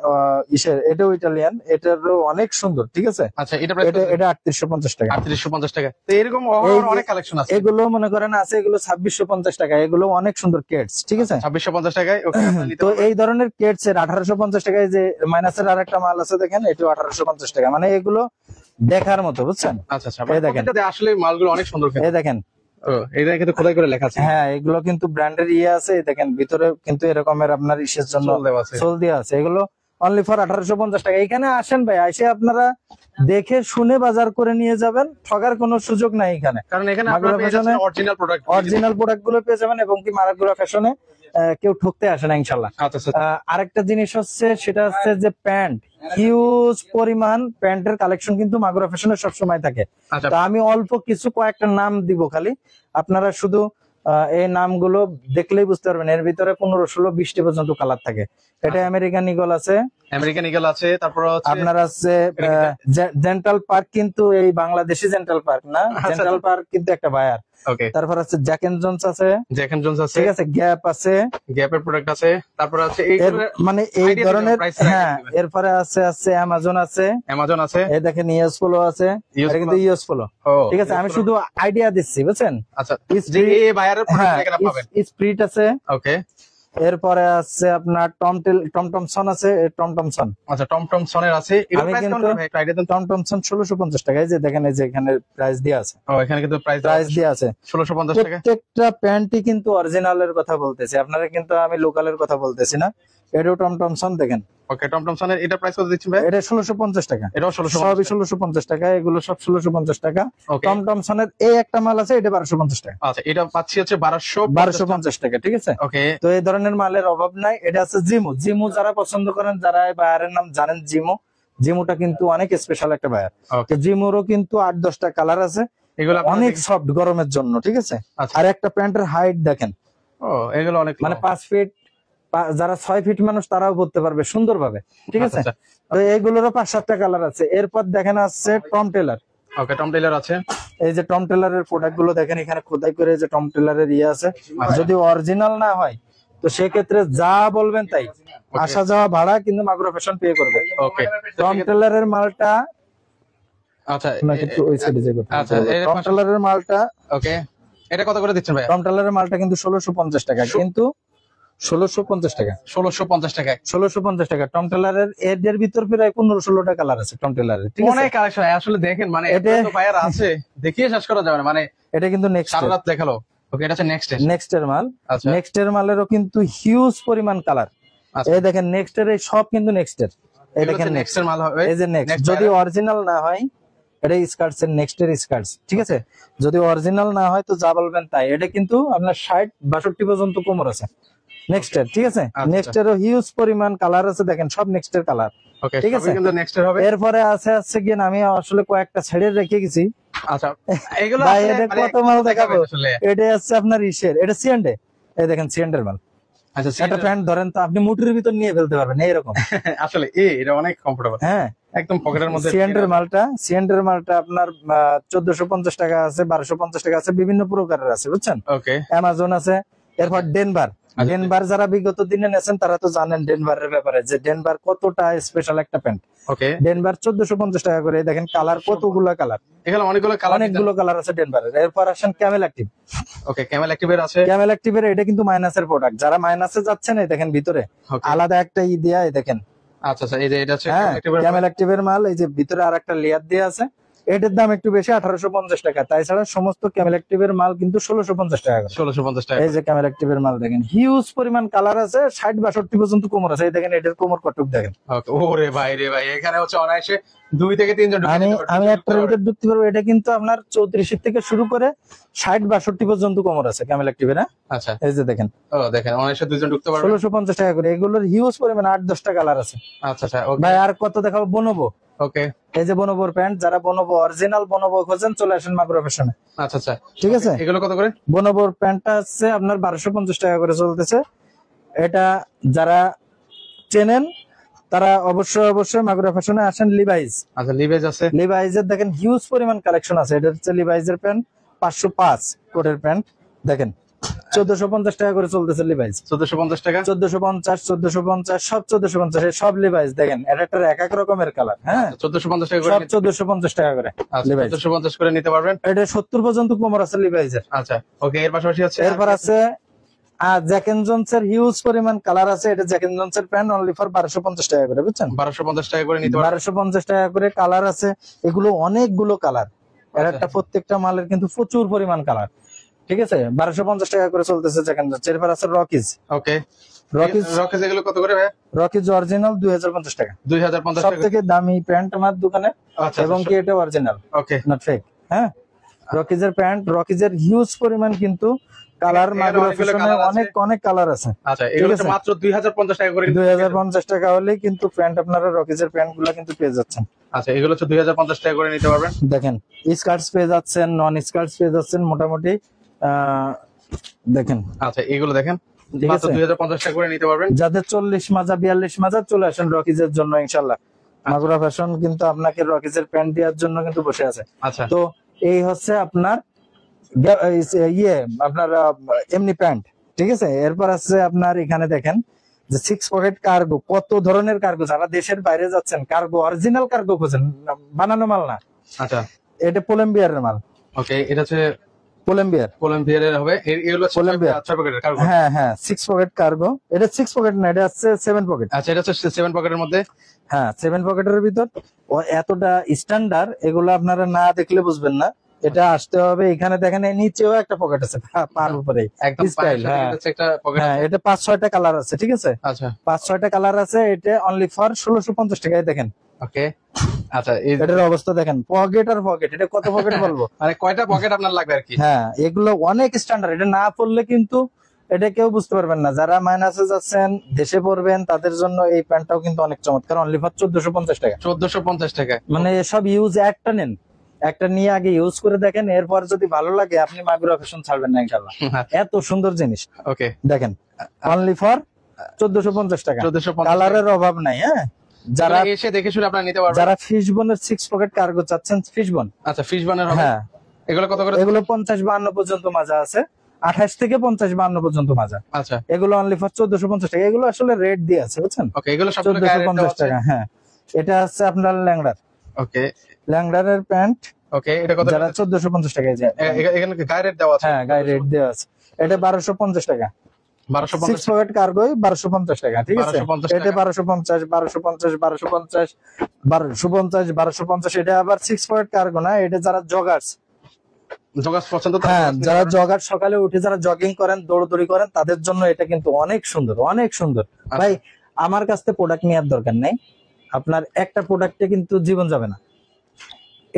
এটাও ইটালিয়ান, এটারও অনেক সুন্দর। ঠিক আছে, আচ্ছা, এটা প্রাইস এটা 3850 টাকা। 3850 টাকা। তো এরকম এই যে- অনেক কালেকশন আছে। এগুলো মনে করেন আছে, এগুলো 2650 টাকা, এগুলো অনেক সুন্দর কেটস। ঠিক আছে, 2650 টাকায়। ওকে, আপনারা নিতে তো পারবেন। এই ধরনের কেটস এর 1850 টাকায়, যে মাইনাসের আরেকটা মাল আছে দেখেন, এটাও 1850 টাকা। মানে এগুলো দেখার মতো, বুঝছেন। আচ্ছা, আচ্ছা, এই দেখেন। প্রত্যেকটাতে আসলে মালগুলো অনেক সুন্দর কিন্তু। এই দেখেন, ও, এটা কিন্তু খোদাই করে লেখা আছে। হ্যাঁ এগুলো কিন্তু ব্র্যান্ডের ইয়ে আছে। এই দেখেন ভিতরে কিন্তু এরকমের আপনার ইসের জন্য সোল দেওয়া আছে। সোল দেওয়া আছে। এগুলো অনলি ফর 1850 টাকা। এখানে আসেন ভাই, এসে আপনারা দেখে শুনে বাজার করে নিয়ে যাবেন, ঠগার কোনো সুযোগ নাই এখানে। কারণ এখানে মাগুরা আপনারা পেয়ে ফ্যাশনে যাচ্ছেন অরিজিনাল প্রোডাক্ট। অরিজিনাল প্রোডাক্ট গুলো পেয়ে যাবেন, এবং কি মাগুরা ফ্যাশনে কেউ ঠকতে আসে না ইনশাল্লাহ। আচ্ছা, আচ্ছা, আরেকটা জিনিস হচ্ছে, সেটা হচ্ছে যে প্যান্ট, হিউজ পরিমাণ প্যান্টের কালেকশন কিন্তু মাগুরা ফ্যাশনে সবসময় থাকে। আচ্ছা, তা আমি অল্প কিছু কয়েকটা নাম দিব খালি, আপনারা শুধু এই নামগুলো দেখলেই বুঝতে পারবেন। এর ভিতরে 15-16-20টি পর্যন্ত কালার থাকে। এটা আমেরিকান ইগল আছে, আমেরিকান ইগল আছে, তারপর হচ্ছে আপনার আছে জেন্টাল পার্ক, কিন্তু এই বাংলাদেশি জেন্টাল পার্ক না, জেন্টাল পার্ক কিন্তু একটা বায়ার। ওকে, তারপর আছে জ্যাক এন্ড জোনস আছে, জ্যাক এন্ড জোনস আছে, ঠিক আছে, গ্যাপ আছে, গ্যাপের প্রোডাক্ট আছে, তারপর আছে মানে এই idea ধরনের। দিবেন, price এর idea হ্যাঁ, দিবেন। এরপরে আছে অ্যামাজন আছে, অ্যামাজন আছে। এই দেখেন ইউএস পোলো আছে, US এটা কিন্তু Polo। US polo. ও, ঠিক আছে, আমি শুধু আইডিয়া দিচ্ছি, বুঝছেন। আচ্ছা, Spirit- যে এই বায়ারের প্রোডাক্ট হ্যাঁ, এখানে পাবেন। স্প্রিট আছে, ওকে, এরপরে আছে আপনার টম টমসন আছে, টম টমসন। আচ্ছা, টম টম সনের আছে। এর আমি প্রাইস কেমন কিন্তু- ভাই, একটু আইডিয়া দেন তো। টম টমসন 1650 টাকা। এই যে দেখেন, এই যে এখানে প্রাইস দেওয়া আছে, ও, এখানে কিন্তু প্রাইস প্রাইস দেওয়া আছে। 1650 টাকা। প্রত্যেকটা প্যান্টই কিন্তু অরিজিনালের কথা বলতেছি, আপনারা কিন্তু আমি লোকালের কথা বলতেছি না। এটাও টমটমসন দেখেন, ওকে টমটমসনের এটা প্রাইস কত দিচ্ছেন ভাই? এটা 1650 টাকা, এটাও 1650 সবই 1650 টাকা, এগুলো সব 1650 টাকা। ওকে টমটমসনের এই একটা মাল আছে, এটা 1250 টাকা, আচ্ছা এটা পাচ্ছি হচ্ছে 1250 টাকা, ঠিক আছে। ওকে তো এই ধরনের মালের অভাব নাই। এটা আছে জিমু, জিমু যারা পছন্দ করেন, যারা এই বায়ারের নাম জানেন জিমু, জিমুটা কিন্তু অনেক স্পেশাল একটা বায়ার। ওকে তো জিমুরও কিন্তু 8-10টা কালার আছে, এগুলো আপনারা অনেক সফট গরমের জন্য, ঠিক আছে। আচ্ছা। আর একটা প্যান্টের হাইট দেখেন, ও এগুলো অনেক মানে 5 ফিট, যারা 6 ফিট মানুষ তারাও পরতে পারবে সুন্দরভাবে, ঠিক আছে। আচ্ছা, তো এইগুলোরও 5-7টা কালার আছে। এরপর দেখেন আছে টম টেলার, ওকে টম টেইলর আছে। এই যে টম টেলারের প্রোডাক্ট গুলো দেখেন, এখানে খোদাই করে যে টম টেলারের ইয়ে আছে, যদি অরিজিনাল না হয় তো সেক্ষেত্রে যা বলবেন তাই, আসা যাওয়া ভাড়া কিন্তু মাগুরা ফ্যাশন পে করবে। ওকে টম টেলারের মালটা আচ্ছা আপনাকে একটু ওই সাইডে যে করতে আচ্ছা, হবে। এর টম পাশে- টেলারের মালটা, ওকে এটা কত করে দিচ্ছেন ভাই? টম টেলারের মালটা কিন্তু 1650 টাকা, কিন্তু 1650 টাকা, 1650 টাকায় 1650 টাকা। টম টেলারের এর ভিতর প্রায় 15-16টা কালার আছে টম টেলারের, ঠিক আছে। অনেক কালেকশন আসলে দেখেন, মানে এত এটা- বায়ার আছে দেখিয়ে শেষ করা যাবে না, মানে এটা কিন্তু নেক্সট সারা রাত দেখালো। ওকে এটা হচ্ছে নেক্সট নেক্সট এর মাল, আচ্ছা নেক্সট এর মালেরও কিন্তু হিউজ পরিমাণ কালার। আচ্ছা এই দেখেন নেক্সট এর এই সব কিন্তু নেক্সট এর, এই দেখেন নেক্সট এর মাল হবে। এই যে নেক্সট, Next যদি বাইরে। অরিজিনাল না হয় এটা স্কার্টস এর নেক্সট এর স্কার্টস, ঠিক আছে। যদি অরিজিনাল না হয় তো যা বলবেন তাই। এটা কিন্তু আপনার 60-62 পর্যন্ত কোমর আছে নেক্সট এর, ঠিক আছে। আচ্ছা। নেক্সট এরও হিউজ পরিমাণ কালার আছে, দেখেন সব নেক্সট এর কালার, ওকে ঠিক ঠিক আছে। আছে কিন্তু নেক্সট এর হবে। এরপরে আছে গিয়ে আমি আসলে কয়েকটা ছেড়ে রেখে গেছি আচ্ছা এগুলো ভাই, আসলে এটা মানে কত মাল দেখাবো। দেখাবেন আসলে। এটা আছে আপনার ইসের, এটা সিএন্ডে, এই দেখেন সিএন্ডের মাল। আচ্ছা একটা প্যান্ট ধরেন তো আপনি মুঠের ভিতর নিয়ে ফেলতে পারবেন এরকম, আসলে এটা অনেক কমফোর্টেবল, হ্যাঁ। একদম পকেটের মধ্যে। সিএন্ডের মালটা আপনার 1450 টাকা আছে, 1250 টাকা আছে, বিভিন্ন প্রকারের আছে, বুঝছেন। ওকে অ্যামাজন আছে। এরপর ডেনভার, আচ্ছা। ডেনভার যারা বিগত দিনে নেছেন তারা তো জানেন ডেনভারের ব্যাপারে, যে ডেনভার কতটা স্পেশাল একটা প্যান্ট। ওকে ডেনভার 1450 টাকা করে, দেখেন কালার কতগুলো কালার, এখানে অনেকগুলো কালার, অনেকগুলো কালার আছে ডেনভারের। এরপর আসেন ক্যামেল অ্যাক্টিভ, ওকে ক্যামেল অ্যাক্টিভের আছে। ক্যামেল অ্যাক্টিভের এটা কিন্তু মাইনাসের প্রোডাক্ট, যারা মাইনাসে যাচ্ছেন এই দেখেন ভিতরে Okay. আলাদা একটা ই দেয়া, এই দেখেন, আচ্ছা আচ্ছা এই যে এটা হচ্ছে হ্যাঁ Camel Active-এর ক্যামেল অ্যাক্টিভের মাল, এই যে ভিতরে আর একটা লেয়ার দেওয়া আছে। এটার দাম একটু বেশি, 1850 টাকা। তাই ছাড়া সমস্ত ক্যামেল অ্যাক্টিভের মাল কিন্তু 1650 টাকা করে। 1650 টাকা। এই যে ক্যামেল অ্যাক্টিভের মাল দেখেন, হিউজ পরিমাণ কালার আছে, 60-62 পর্যন্ত কোমর আছে। এই দেখেন এটার কোমর কটুক দেখেন। ওকে ওরে ভাই রে ভাই, এখানে হচ্ছে অনায়াসে 2 থেকে 3 জন ঢুকে আমি যেতে পারবে, আমি ঢুকতে একটার পারবে। ভিতর ঢুকতে পারবো। এটা কিন্তু আপনার 34 থেকে শুরু করে 60-62 পর্যন্ত কোমর আছে ক্যামেল অ্যাক্টিভের, হ্যাঁ। আচ্ছা এই যে দেখেন ও দেখেন অনায়াসে 2 জন ঢুকতে পারবে। 1650 টাকা করে। এগুলোর হিউজ পরিমাণ 8-10টা কালার আছে আচ্ছা আচ্ছা ওকে ভাই। আর কত দেখাবো, বনবো। ওকে এই যে বনবোর প্যান্ট, যারা বনবো অরিজিনাল বনবো খোঁজেন চলে আসেন মাগুরা ফ্যাশনে, আচ্ছা আচ্ছা ঠিক আছে। এগুলো কত করে? বনবোর প্যান্টটা হচ্ছে আপনার 1250 টাকা করে চলতেছে। এটা যারা চেনেন তারা অবশ্যই মাগুরা ফ্যাশনে আসেন। লিভাইজ, আচ্ছা লিভেজ আছে। লিভাইজের দেখেন হিউজ পরিমাণ কালেকশন আছে। এটা হচ্ছে লিভাইজের প্যান্ট 505 কোটের প্যান্ট, দেখেন 1450 টাকা করে চলতেছে লিভাইজ। 1450 টাকা। 1450 সব 1450, এই সব লিভাইজ দেখেন এক একটার এক এক রকমের কালার, হ্যাঁ। 1450 টাকা করে সব 1450 টাকা করে আচ্ছা লিভাইজ। 1450 করে নিতে পারবেন। এটা 70 পর্যন্ত কোমর আছে লিভাইজের। আচ্ছা ওকে এর পাশাপাশি আছে এরপর আছে জ্যাক এন্ড জোনস এর হিউজ পরিমাণ কালার আছে। এটা জ্যাক এন্ড জোনস এর প্যান্ট অনলি ফর 1250 টাকা করে, বুঝছেন। 1250 টাকা করে নিতে পারবেন। 1250 টাকা করে কালার আছে। এগুলো অনেকগুলো কালার, এর আচ্ছা। একটা প্রত্যেকটা মালের কিন্তু প্রচুর পরিমাণ কালার, ঠিক আছে। 1250 টাকা করে চলতেছে জ্যাক এন্ড জোনস। এরপর আছে রকিজ, ওকে রকিজ রকেজ এগুলো কত করে ভাই? রকিজ অরিজিনাল 2050 টাকা, 2050 সব টাকা। থেকে দামি প্যান্ট আমার দোকানে। আচ্ছা এবং কি এটা অরিজিনাল, ওকে নট ফেক, হ্যাঁ। রকিজের প্যান্ট, রকিজের হিউজ পরিমাণ কিন্তু কালার, এখানে মাগুরা অনেকগুলো ফ্যাশনে colour আছে। অনেক অনেক কালার আছে। আচ্ছা এগুলো ঠিক আছে। মাত্র 2050 টাকা করে নিতে পারবেন। 2050 টাকা হলে কিন্তু প্যান্ট আপনারা রকিজের প্যান্ট গুলা কিন্তু পেয়ে যাচ্ছেন। আচ্ছা এগুলো হচ্ছে 2050 টাকা করে নিতে পারবেন। দেখেন স্কার্টস পেয়ে যাচ্ছেন, নন স্কার্টস পেয়ে যাচ্ছেন মোটামুটি। দেখেন, আচ্ছা এগুলো দেখেন ঠিক মাত্র আছে। 2050 টাকা করে নিতে পারবেন। যাদের 40 মাজা 42 মাজা চলে আসেন রকিজের জন্য ইনশাল্লাহ। মাগুরা ফ্যাশন কিন্তু আপনাকে রকিজের প্যান্ট দেওয়ার জন্য কিন্তু বসে আছে। আচ্ছা তো এই হচ্ছে আপনার আপনার এমনি প্যান্ট, ঠিক আছে। এরপর আছে আপনার এখানে দেখেন যে 6 পকেট কার্গো, কত ধরনের কার্গো। যারা দেশের বাইরে যাচ্ছেন কার্গো, অরিজিনাল কার্গো খোঁজেন, বানানো মাল না। আচ্ছা এটা পোলেম্বিয়ারের মাল, ওকে এটা হচ্ছে পোলেম্বিয়ার। কলম্বিয়ার হবে। এগুলো হচ্ছে Columbia। 6 পকেটের কার্গো। হ্যাঁ 6 পকেট কার্গো। এটা 6 পকেট না, এটা হচ্ছে 7 পকেট। আচ্ছা এটা হচ্ছে 7 পকেটের মধ্যে। হ্যাঁ 7 পকেটের ভিতর। ও এতটা স্ট্যান্ডার্ড, এগুলো আপনারা না দেখলে বুঝবেন না। এটা আসতে হবে এখানে দেখেন এই নিচেও একটা পকেট আছে পার উপরে একদম পায়ের স্টাইল। সাথে হ্যাঁ কিন্তু হচ্ছে একটা পকেট হ্যাঁ, আছে। এটা 5-6টা কালার আছে, ঠিক আছে, আচ্ছা 5-6টা কালার আছে। এটা অনলি ফর 1650 টাকায় দেখেন। ওকে। আচ্ছা এই এটার অবস্থা দেখেন, পকেট আর পকেট, এটা কত পকেট বলবো। মানে কয়টা পকেট আপনার লাগবে আর কি? হ্যাঁ, এগুলো অনেক স্ট্যান্ডার্ড, এটা না পড়লে কিন্তু এটা কেউ বুঝতে পারবেন না। যারা মাইনাসে যাচ্ছেন, দেশে পড়বেন, তাদের জন্য এই প্যান্টটাও কিন্তু অনেক চমৎকার, অনলি ফর 1450 টাকা। 1450 টাকা। মানে এসব ইউজ একটা নেন, একটা নিয়ে আগে ইউজ করে দেখেন, এরপর যদি ভালো লাগে আপনি মাগুরা ফ্যাশন ছাড়বেন না ইনশাআল্লাহ। এত সুন্দর জিনিস ওকে দেখেন, অনলি ফর 1450 টাকা। 1450 কালারের অভাব নাই। হ্যাঁ, যারা যারা এসে দেখে শুনে আপনারা নিতে পারবেন। যারা ফিশবনের 6 পকেট কার্গো চাচ্ছেন, ফিশবন, আচ্ছা ফিশ বানার হবে। হ্যাঁ, এগুলো কত করে? এগুলো 50-52 পর্যন্ত মাজা আছে, 28 থেকে 50-52 পর্যন্ত মাজা। আচ্ছা এগুলো অনলি ফর 1450 টাকা। এগুলো আসলে রেট দিয়ে আছে, বুঝছেন, ওকে। এগুলো সবগুলো গায়ে রেট 1450 টাকা। হ্যাঁ, এটা আছে আপনার ল্যাংড়ার, ওকে ল্যাংড়ারের প্যান্ট, ওকে। এটা কত? যারা 1450 টাকায় যায়। এখানে কি গায়ে রেট দেওয়া আছে? হ্যাঁ, গায়ে রেট দেওয়া আছে। এটা 1250 টাকা। 1250 6 পকেট কার্গো 1250 টাকা, ঠিক আছে। 1250 এটা 1250, 1250, 1250, 1250, 1250। এটা আবার 6 পকেট কার্গো না, এটা যারা জগার্স, জগাস পছন্দ তো? হ্যাঁ, যারা জগার সকালে উঠে যারা জগিং করেন, দৌড়দৌড়ি করেন, তাদের জন্য এটা কিন্তু অনেক সুন্দর, অনেক সুন্দর। ভাই, আমার কাছ থেকে প্রোডাক্ট নেওয়ার দরকার নেই, আপনার একটা প্রোডাক্টে কিন্তু জীবন যাবে না,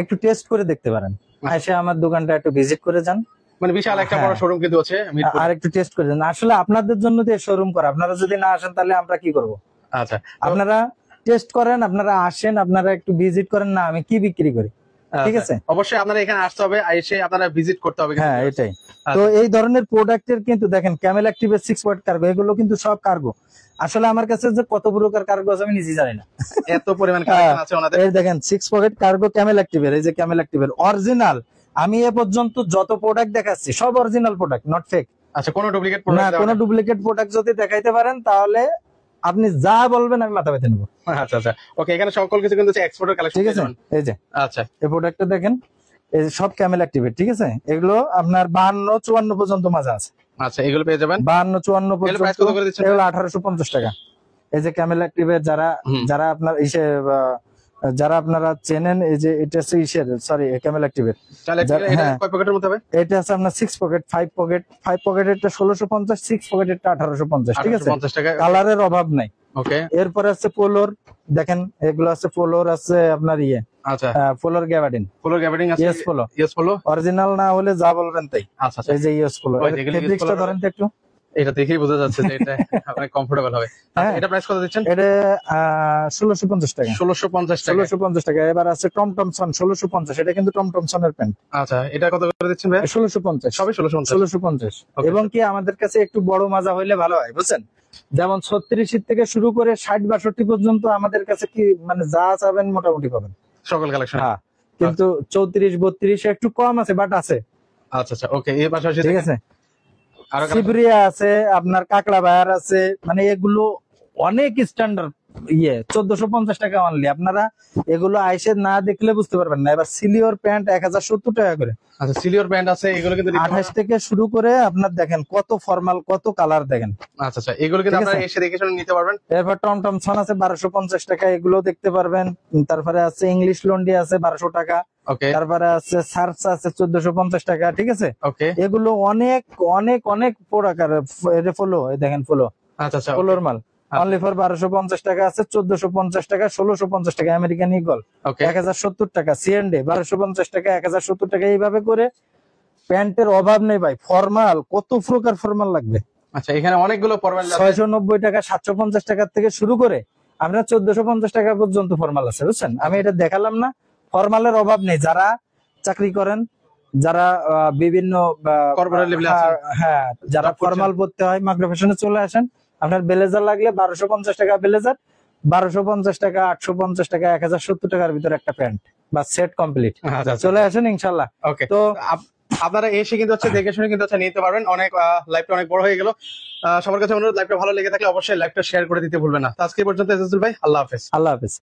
একটু টেস্ট করে দেখতে পারেন। এসে আমার দোকানটা একটু ভিজিট করে যান, মানে বিশাল একটা বড় হ্যাঁ। শোরুম কিন্তু আছে মিরপুরে। আর একটু টেস্ট করে যান। আসলে আপনাদের জন্য তো শোরুম করা, আপনারা যদি না আসেন তাহলে আমরা কি করব। আচ্ছা আপনারা টেস্ট করেন, আপনারা আসেন, আপনারা একটু ভিজিট করেন, না আমি কি বিক্রি করি, ঠিক আছে। অবশ্যই আপনারা এখানে আসতে হবে, এসে আপনারা ভিজিট করতে হবে। হ্যাঁ, এটাই তো। এই ধরনের প্রোডাক্টের কিন্তু দেখেন, ক্যামেল অ্যাক্টিভের 6 পয়েন্ট কার্গো, এগুলো কিন্তু সব কার্গো। আসলে আমার কাছে যে কত প্রকার কার্গো আছে আমি নিজে জানি না, এত পরিমাণ কালেকশন আছে ওনাদের। এই দেখেন 6 পকেট কার্গো ক্যামেল অ্যাক্টিভের, এই যে ক্যামেল অ্যাক্টিভের অরিজিনাল। আমি এ পর্যন্ত যত প্রোডাক্ট দেখাচ্ছি সব অরিজিনাল প্রোডাক্ট, নট ফেক। আচ্ছা কোনো ডুপ্লিকেট না, প্রোডাক্ট? কোনো ডুপ্লিকেট প্রোডাক্ট যদি দেখাইতে পারেন তাহলে আপনি যা বলবেন আমি মাথা পেতে নেবো। আচ্ছা আচ্ছা ওকে। এখানে সকল কিছু কিন্তু এক্সপোর্টের কালেকশন, ঠিক আছে। এই যে আচ্ছা এই প্রোডাক্টটা দেখেন, এই যে সব ক্যামেল অ্যাক্টিভেট, ঠিক আছে। এগুলো আপনার 52-54 পর্যন্ত মাজা আছে। আচ্ছা এগুলো পেয়ে যাবেন। 52-54 এগুলো প্রাইস পর্যন্ত। কত করে দিচ্ছেন? এগুলো 1850 টাকা। এই যে ক্যামেল অ্যাক্টিভের যারা আপনার যারা আপনারা চেনেন, এই যে এটা হচ্ছে সরি ক্যামেল অ্যাক্টিভের। তাহলে এটা হ্যাঁ। কয় পকেটের মধ্যে হবে? এটা আছে আপনার 6 পকেট, 5 পকেট। 5 পকেটেরটা 1650, 6 পকেটেরটা 1850, ঠিক আছে। 1850 টাকা। কালারের অভাব নাই। ওকে এরপরে আছে পোলোর, দেখেন এগুলো আছে পোলোর, আছে আপনার আচ্ছা পোলোর গ্যাবার্ডিন, ফুলের গ্যাবার্ডিং আছে। Yes polo. Yes polo. Original না হলে যা বলবেন তাই। আচ্ছা আচ্ছা এই যে ইয়েস পোলো, ওই যেগুলো yes ফেব্রিক্সটা polo ধরেন তো একটু। এটা দেখেই বোঝা যাচ্ছে যে এটা আপনার কমফোর্টেবল হবে। আচ্ছা, হ্যাঁ। এটা প্রাইস কত দিচ্ছেন? এটা 1650 টাকা। 1650 টাকা। 1650 টাকা। এবার আছে টমটমসন 1650, এটা কিন্তু টমটমসনের প্যান্ট। আচ্ছা এটা কত করে দিচ্ছেন ভাই? 1650, সবই 1650। 1650। Okay. এবং কি আমাদের কাছে একটু বড় মাজা হইলে ভালো হয়, বুঝছেন। যেমন 36 থেকে শুরু করে 60-62 পর্যন্ত আমাদের কাছে কি মানে যা চাবেন মোটামুটি পাবেন। সকল কালেকশন। হ্যাঁ, কিন্তু 34-32 একটু কম আছে, বাট আছে, আচ্ছা আচ্ছা ওকে। এই পাশাপাশি ঠিক আছে। আরো সিবরিয়া আছে, আপনার কাকড়া বায়ার আছে, মানে এগুলো অনেক স্ট্যান্ডার্ড। 1450 টাকা অনলি। আপনারা এগুলো আইসে না দেখলে বুঝতে পারবেন না। এবার সিলিওর প্যান্ট 1070 টাকা করে। আচ্ছা সিলিওর প্যান্ট আছে, এগুলো কিন্তু 28 থেকে শুরু করে আপনার দেখেন কত ফর্মাল, কত কালার দেখেন। আচ্ছা আচ্ছা এগুলো কিন্তু ঠিক আপনারা আছে। এসে দেখে শুনে নিতে পারবেন। এরপর টমটমসন আছে 1250 টাকা, এগুলো দেখতে পারবেন। তারপরে আছে ইংলিশ লন্ডি আছে 1200 টাকা। ওকে তারপরে আছে সার্চ আছে 1450 টাকা, ঠিক আছে। ওকে এগুলো অনেক অনেক অনেক প্রকার। এটা ফলো, এই দেখেন ফলো, আচ্ছা আচ্ছা ফলোর মাল অনলি ফর 1250 টাকা আছে, 1450 টাকা, 1650 টাকা। আমেরিকান ইগল ওকে 1070 টাকা, সিএনডি 1250 টাকা, 1070 টাকা। এইভাবে করে প্যান্টের অভাব নেই ভাই। ফর্মাল কত প্রকার ফর্মাল লাগবে। আচ্ছা এখানে অনেকগুলো ফরমাল আছে। 690 টাকা, 750 টাকা থেকে শুরু করে আপনার 1450 টাকা পর্যন্ত ফর্মাল আছে, বুঝছেন। আমি এটা দেখালাম না, ফর্মালের অভাব নেই। যারা চাকরি করেন, যারা বিভিন্ন Corporate level এ আছেন। হ্যাঁ, যারা Job করছেন। ফর্মাল পড়তে হয়, মাইক্রো ফ্যাশনে চলে আসেন। আপনার ব্লেজার লাগলে 1250 টাকা ব্লেজার, 1250 টাকা, 850 টাকা, 1070 টাকার ভিতরে একটা প্যান্ট বা সেট কমপ্লিট। আচ্ছা আচ্ছা চলে আসেন ইনশাল্লাহ। ওকে। তো আপনারা এসে কিন্তু দেখে শুনে কিন্তু নিতে পারবেন। অনেক লাইভটা অনেক বড় হয়ে গেল। সবার কাছে অনুরোধ, লাইভটা ভালো লেগে থাকলে অবশ্যই লাইভটা শেয়ার করে দিতে ভুলবেন না। তো আজকে এই পর্যন্ত এজাজুল ভাই, আল্লাহ হাফেজ। আল্লাহ হাফেজ।